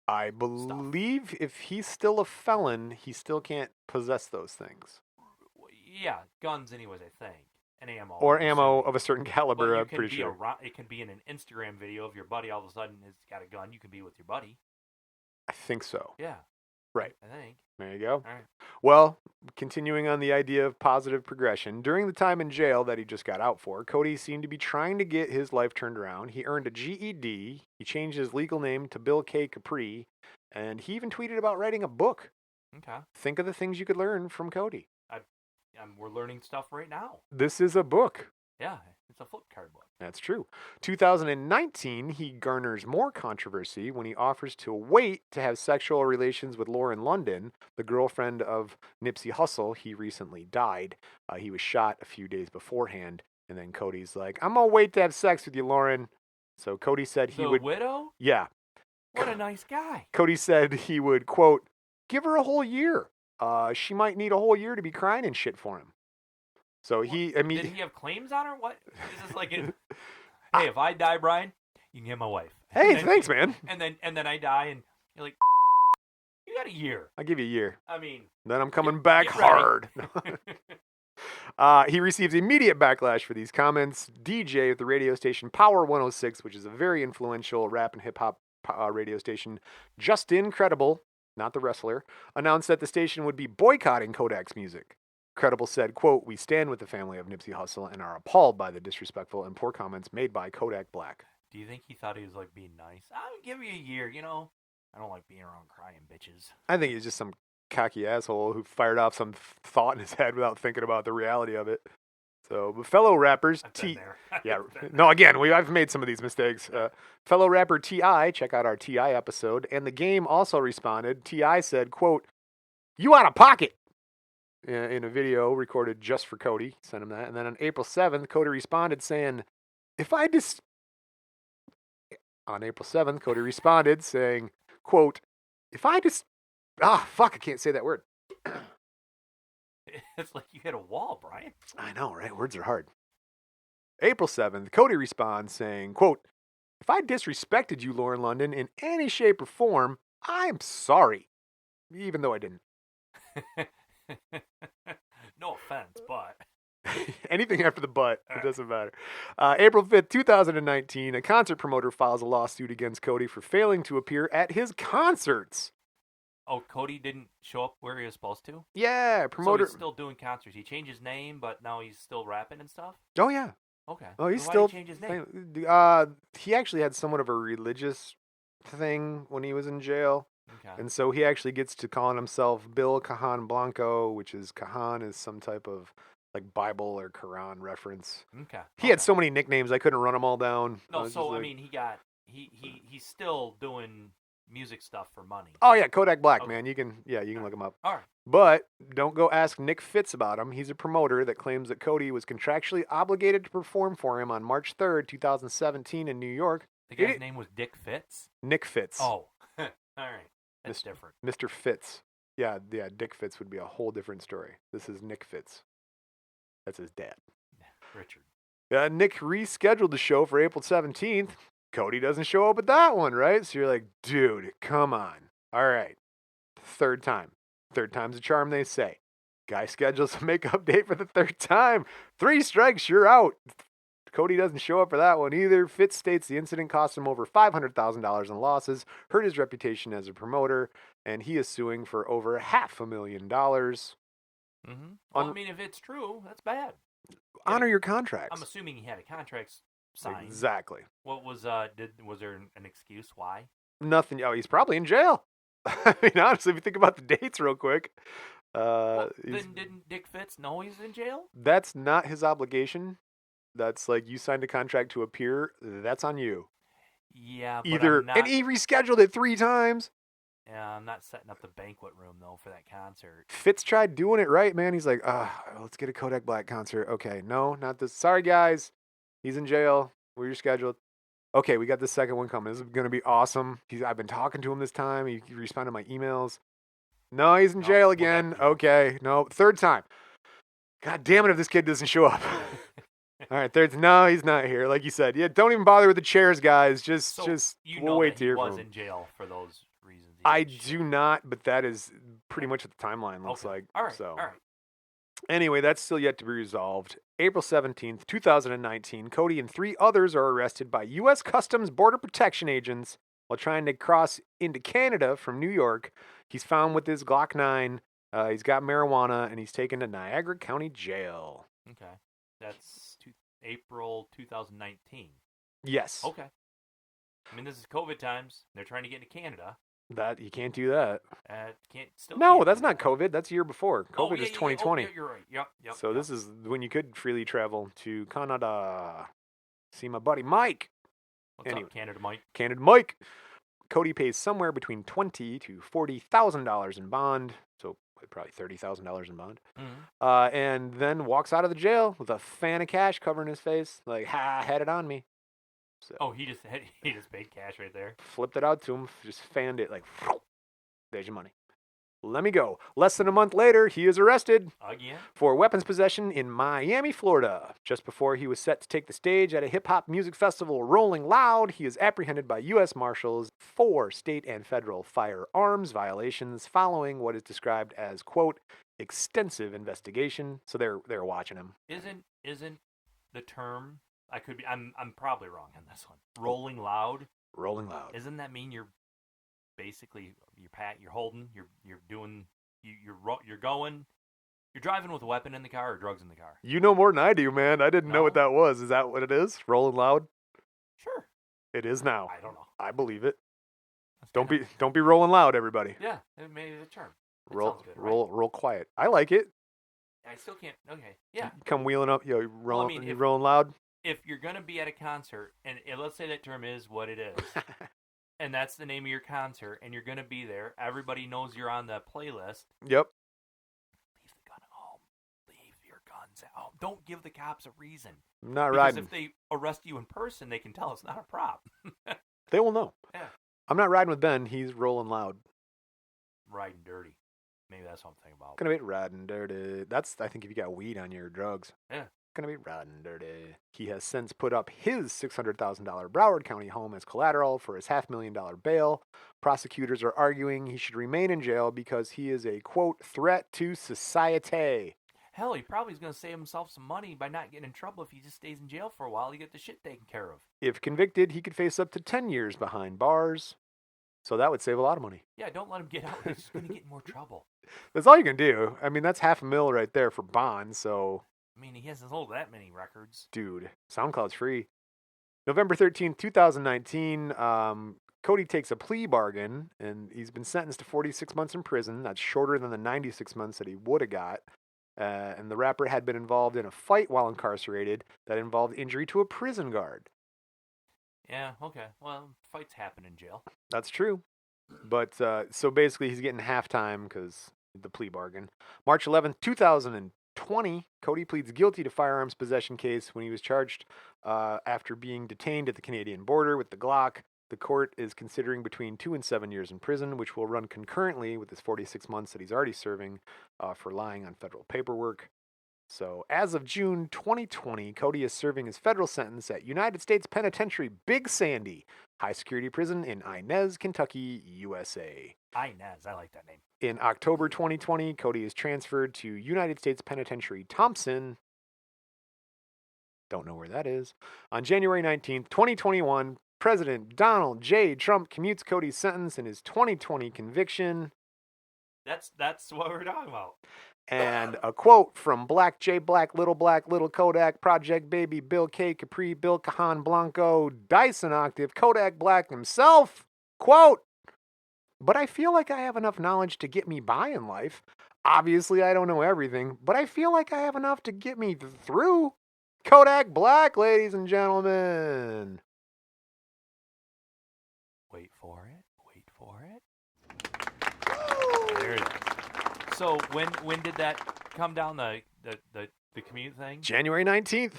I believe if he's still a felon, he still can't possess those things. Yeah, guns anyways, I think. And ammo. Or ammo of a certain caliber, I'm pretty sure. It can be in an Instagram video of your buddy all of a sudden has got a gun. You can be with your buddy. I think so. Yeah. Right. I think. There you go. All right. Well, continuing on the idea of positive progression, during the time in jail that he just got out for, Cody seemed to be trying to get his life turned around. He earned a GED. He changed his legal name to Bill K. Capri. And he even tweeted about writing a book. Okay. Think of the things you could learn from Cody. We're learning stuff right now. This is a book. Yeah. It's a flip card book. That's true. 2019, he garners more controversy when he offers to wait to have sexual relations with Lauren London, the girlfriend of Nipsey Hussle. He recently died. He was shot a few days beforehand, and then Cody's like, I'm going to wait to have sex with you, Lauren. So Cody said he would... The widow? Yeah. What a nice guy. Cody said he would, quote, give her a whole year. She might need a whole year to be crying and shit for him. So Did he have claims on her? What is this like? Hey, if I die, Brian, you can get my wife. Hey, thanks, man. And then I die, and you're like, you got a year. I'll give you a year. I mean, Then I'm coming back hard. He receives immediate backlash for these comments. DJ at the radio station Power 106, which is a very influential rap and hip hop radio station, Justin Credible, not the wrestler, announced that the station would be boycotting Kodak's music. Credible said, quote, we stand with the family of Nipsey Hussle and are appalled by the disrespectful and poor comments made by Kodak Black. Do you think he thought he was like being nice? I'll give you a year, you know. I don't like being around crying bitches. I think he's just some cocky asshole who fired off some thought in his head without thinking about the reality of it. So, but fellow rappers, I've made some of these mistakes. Fellow rapper T.I., check out our T.I. episode, and The Game also responded. T.I. said, quote, you out of pocket. In a video recorded just for Cody, sent him that. And then on April 7th, Cody responded saying, on April 7th, Cody responded saying, quote, I can't say that word. It's like you hit a wall, Brian. I know, right? Words are hard. April 7th, Cody responds saying, quote, if I disrespected you, Lauren London, in any shape or form, I'm sorry. Even though I didn't. No offense, but... Anything after the but, it doesn't matter. April 5th, 2019, a concert promoter files a lawsuit against Cody for failing to appear at his concerts. Oh, Cody didn't show up where he was supposed to? Yeah, promoter. So he's still doing concerts. He changed his name, but now he's still rapping and stuff? Oh, yeah. Okay. Oh, he's why still... did he change his name? He actually had somewhat of a religious thing when he was in jail. Okay. And so he actually gets to calling himself Bill Cajan Blanco, which is Cajan is some type of like Bible or Quran reference. Okay. He had so many nicknames, I couldn't run them all down. No, so I mean, he's still doing music stuff for money. Oh yeah, Kodak Black, okay. Man. You can look him up. All right. But don't go ask Nick Fitz about him. He's a promoter that claims that Cody was contractually obligated to perform for him on March 3rd, 2017 in New York. The guy's name was Dick Fitz? Nick Fitz. Oh, all right. That's different. Mr. Fitz. Yeah, Dick Fitz would be a whole different story. This is Nick Fitz. That's his dad. Richard. Nick rescheduled the show for April 17th. Cody doesn't show up at that one, right? So you're like, dude, come on. All right. Third time. Third time's a charm, they say. Guy schedules a makeup date for the third time. 3 strikes, you're out. Cody doesn't show up for that one either. Fitz states the incident cost him over $500,000 in losses, hurt his reputation as a promoter, and he is suing for over $500,000. Mm-hmm. Well, I mean, if it's true, that's bad. Honor your contracts. I'm assuming he had a contract signed. Exactly. What was was there an excuse why? Nothing. Oh, he's probably in jail. I mean, honestly, if you think about the dates real quick. Didn't Dick Fitz know he's in jail? That's not his obligation. That's like you signed a contract to appear. That's on you. Yeah, but and he rescheduled it 3 times. Yeah, I'm not setting up the banquet room though for that concert. Fitz tried doing it right, man. He's like, let's get a Kodak Black concert. Okay, no, not this. Sorry, guys. He's in jail. We're rescheduled. Okay, we got the second one coming. This is gonna be awesome. I've been talking to him this time. He responded to my emails. No, he's in jail again. Okay, no, third time. God damn it! If this kid doesn't show up. All right, no, he's not here. Like you said, yeah, don't even bother with the chairs, guys. We'll wait to hear from him. He was in jail for those reasons. I do not, but that is pretty much what the timeline looks like. All right, so. all right. Anyway, that's still yet to be resolved. April 17th, 2019, Cody and 3 others are arrested by U.S. Customs Border Protection agents while trying to cross into Canada from New York. He's found with his Glock 9. He's got marijuana, and he's taken to Niagara County Jail. Okay. That's April 2019. Yes. Okay. I mean, this is COVID times. They're trying to get into Canada. That you can't do that. Still No, can't that's do not that. COVID. That's the year before. Oh, COVID yeah, was yeah, yeah. 2020. Oh, yeah, you're right. Yep. So this is when you could freely travel to Canada. See my buddy Mike. What's up, Canada Mike? Canada Mike. Cody pays somewhere between $20,000 to $40,000 in bond, so probably $30,000 in bond, and then walks out of the jail with a fan of cash covering his face, like, ha, had it on me. So he just paid cash right there. flipped it out to him, just fanned it like, there's your money. Let me go. Less than a month later, he is arrested Again? for weapons possession in Miami, Florida. Just before he was set to take the stage at a hip-hop music festival, Rolling Loud, he is apprehended by U.S. Marshals for state and federal firearms violations following what is described as, quote, extensive investigation. So they're watching him. Isn't the term, I'm probably wrong on this one, Rolling Loud? Rolling Loud. Doesn't that mean you're basically you're holding, you're doing, you're going, you're driving with a weapon in the car or drugs in the car? You know more than I do, man. I didn't know what that was. Is that what it is? Rolling Loud? Sure. It is now. I don't know. I believe it. Don't be rolling loud, everybody. Yeah, it made it a term. Roll quiet. I like it. I still can't. Okay, yeah. You come wheeling up, you're rolling loud. If you're gonna be at a concert, and let's say that term is what it is, and that's the name of your concert, and you're gonna be there, everybody knows you're on the playlist. Yep. Leave the gun at home. Leave your guns at home. Don't give the cops a reason. I'm not because riding. If they arrest you in person, they can tell it's not a prop. They will know. Yeah. I'm not riding with Ben. He's rolling loud. Riding dirty. Maybe that's what I'm thinking about. Gonna be riding dirty. That's, I think, if you got weed on your drugs. Yeah. Gonna be riding dirty. He has since put up his $600,000 Broward County home as collateral for his $500,000 bail. Prosecutors are arguing he should remain in jail because he is a, quote, threat to society. Hell, he probably is going to save himself some money by not getting in trouble if he just stays in jail for a while to get the shit taken care of. If convicted, he could face up to 10 years behind bars. So that would save a lot of money. Yeah, don't let him get out. He's just going to get in more trouble. That's all you can do. I mean, that's $500,000 right there for bond, so... I mean, he hasn't sold that many records. Dude, SoundCloud's free. November 13th, 2019, Cody takes a plea bargain, and he's been sentenced to 46 months in prison. That's shorter than the 96 months that he would have got. And the rapper had been involved in a fight while incarcerated that involved injury to a prison guard. Yeah, okay. Well, fights happen in jail. That's true. But, so basically he's getting halftime because the plea bargain. March 11th, 2020, Cody pleads guilty to firearms possession case when he was charged after being detained at the Canadian border with the Glock. The court is considering between 2 and 7 years in prison, which will run concurrently with his 46 months that he's already serving for lying on federal paperwork. So as of June 2020, Cody is serving his federal sentence at United States Penitentiary Big Sandy, high security prison in Inez, Kentucky, USA. Inez, I like that name. In October 2020, Cody is transferred to United States Penitentiary Thompson. Don't know where that is. On January 19th, 2021, President Donald J. Trump commutes Cody's sentence in his 2020 conviction. That's what we're talking about. And a quote from Black J. Black, Little Kodak, Project Baby, Bill K. Capri, Bill Cajon Blanco, Dyson Octave, Kodak Black himself. Quote, but I feel like I have enough knowledge to get me by in life. Obviously, I don't know everything, but I feel like I have enough to get me through. Kodak Black, ladies and gentlemen. Wait for it. There it is. So when did that come down, the commute thing? January 19th.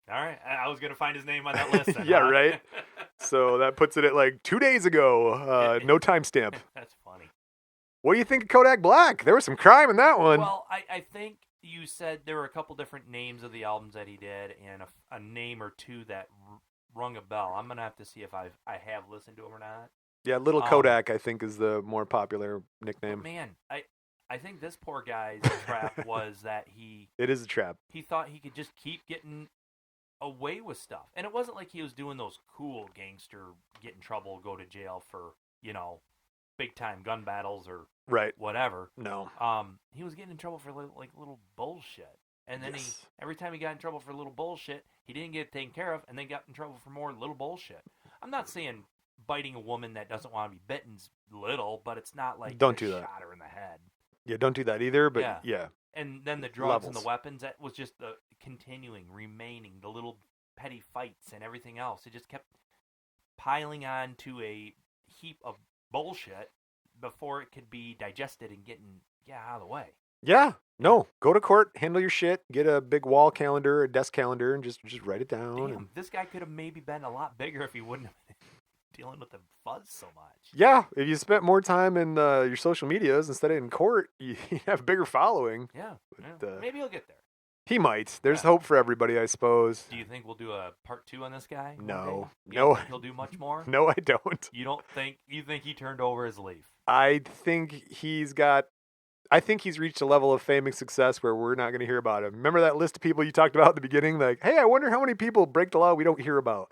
All right. I was going to find his name on that list. Then, yeah, right? So that puts it at like 2 days ago. No timestamp. That's funny. What do you think of Kodak Black? There was some crime in that one. Well, I think you said there were a couple different names of the albums that he did and a name or two that rung a bell. I'm going to have to see if I have listened to him or not. Yeah, Little Kodak, I think, is the more popular nickname. Man, I think this poor guy's trap was that he... It is a trap. He thought he could just keep getting away with stuff. And it wasn't like he was doing those cool gangster, get in trouble, go to jail for, big-time gun battles or whatever. No. He was getting in trouble for, little bullshit. And then every time he got in trouble for little bullshit, he didn't get it taken care of and then got in trouble for more little bullshit. I'm not saying biting a woman that doesn't want to be bitten's little, but it's not like Don't they do that. shot her in the head. Yeah, don't do that either. But yeah. And then the drugs and Levels. the weapons, that was just the continuing, remaining, the little petty fights and everything else. It just kept piling on to a heap of bullshit before it could be digested and getting out of the way. Yeah. No, go to court, handle your shit, get a big wall calendar, a desk calendar, and just write it down. Damn, this guy could have maybe been a lot bigger if he wouldn't have been dealing with the fuzz so much. Yeah, if you spent more time in your social medias instead of in court, you have a bigger following. Yeah, But, maybe he'll get there. He might. There's hope for everybody, I suppose. Do you think we'll do a part 2 on this guy? No. You don't think he'll do much more? No, I don't. You think he turned over his leaf? I think he's reached a level of fame and success where we're not going to hear about him. Remember that list of people you talked about at the beginning? Like, hey, I wonder how many people break the law we don't hear about.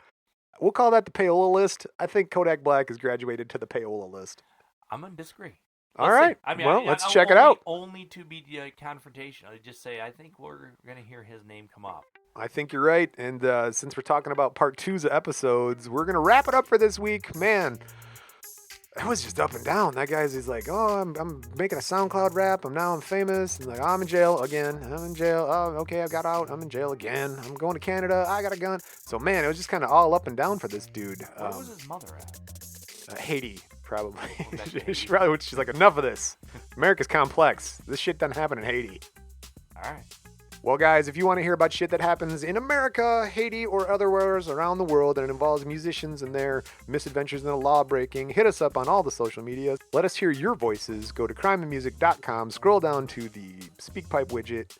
We'll call that the payola list. I think Kodak Black has graduated to the payola list. I'm going to disagree. All right. Let's check it out. Only to be confrontational. I just say I think we're going to hear his name come up. I think you're right. And since we're talking about part 2's episodes, we're going to wrap it up for this week. Man, it was just up and down. That he's like, oh, I'm making a SoundCloud rap. I'm famous. And like, I'm in jail again. I'm in jail. Oh, okay, I got out. I'm in jail again. I'm going to Canada. I got a gun. So, man, it was just kind of all up and down for this dude. Where was his mother at? Haiti, probably. She's She's like, enough of this. America's complex. This shit doesn't happen in Haiti. All right. Well, guys, if you want to hear about shit that happens in America, Haiti, or otherwhere around the world, and it involves musicians and their misadventures in the law breaking, hit us up on all the social media. Let us hear your voices. Go to crimeandmusic.com, scroll down to the SpeakPipe widget,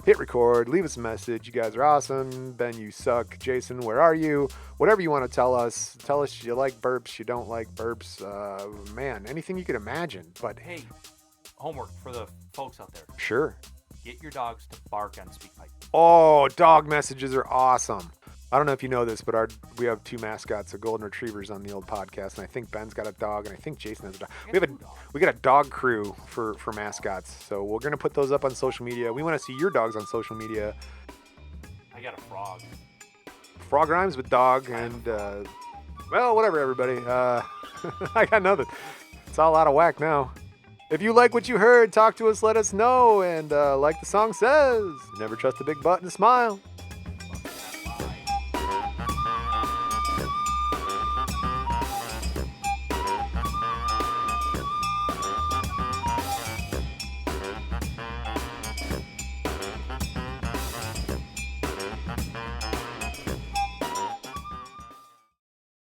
hit record, leave us a message. You guys are awesome. Ben, you suck. Jason, where are you? Whatever you want to tell us. Tell us you like burps, you don't like burps. Man, anything you could imagine. But hey, homework for the folks out there. Sure. Get your dogs to bark on SpeakPipe. Oh, dog messages are awesome. I don't know if you know this, but we have 2 mascots, golden retrievers on the old podcast, and I think Ben's got a dog, and I think Jason has a dog. We got a dog crew for mascots, so we're gonna put those up on social media. We want to see your dogs on social media. I got a frog. Frog rhymes with dog, and well, whatever, everybody. I got nothing. It's all out of whack now. If you like what you heard, talk to us, let us know, and like the song says, never trust a big butt and a smile.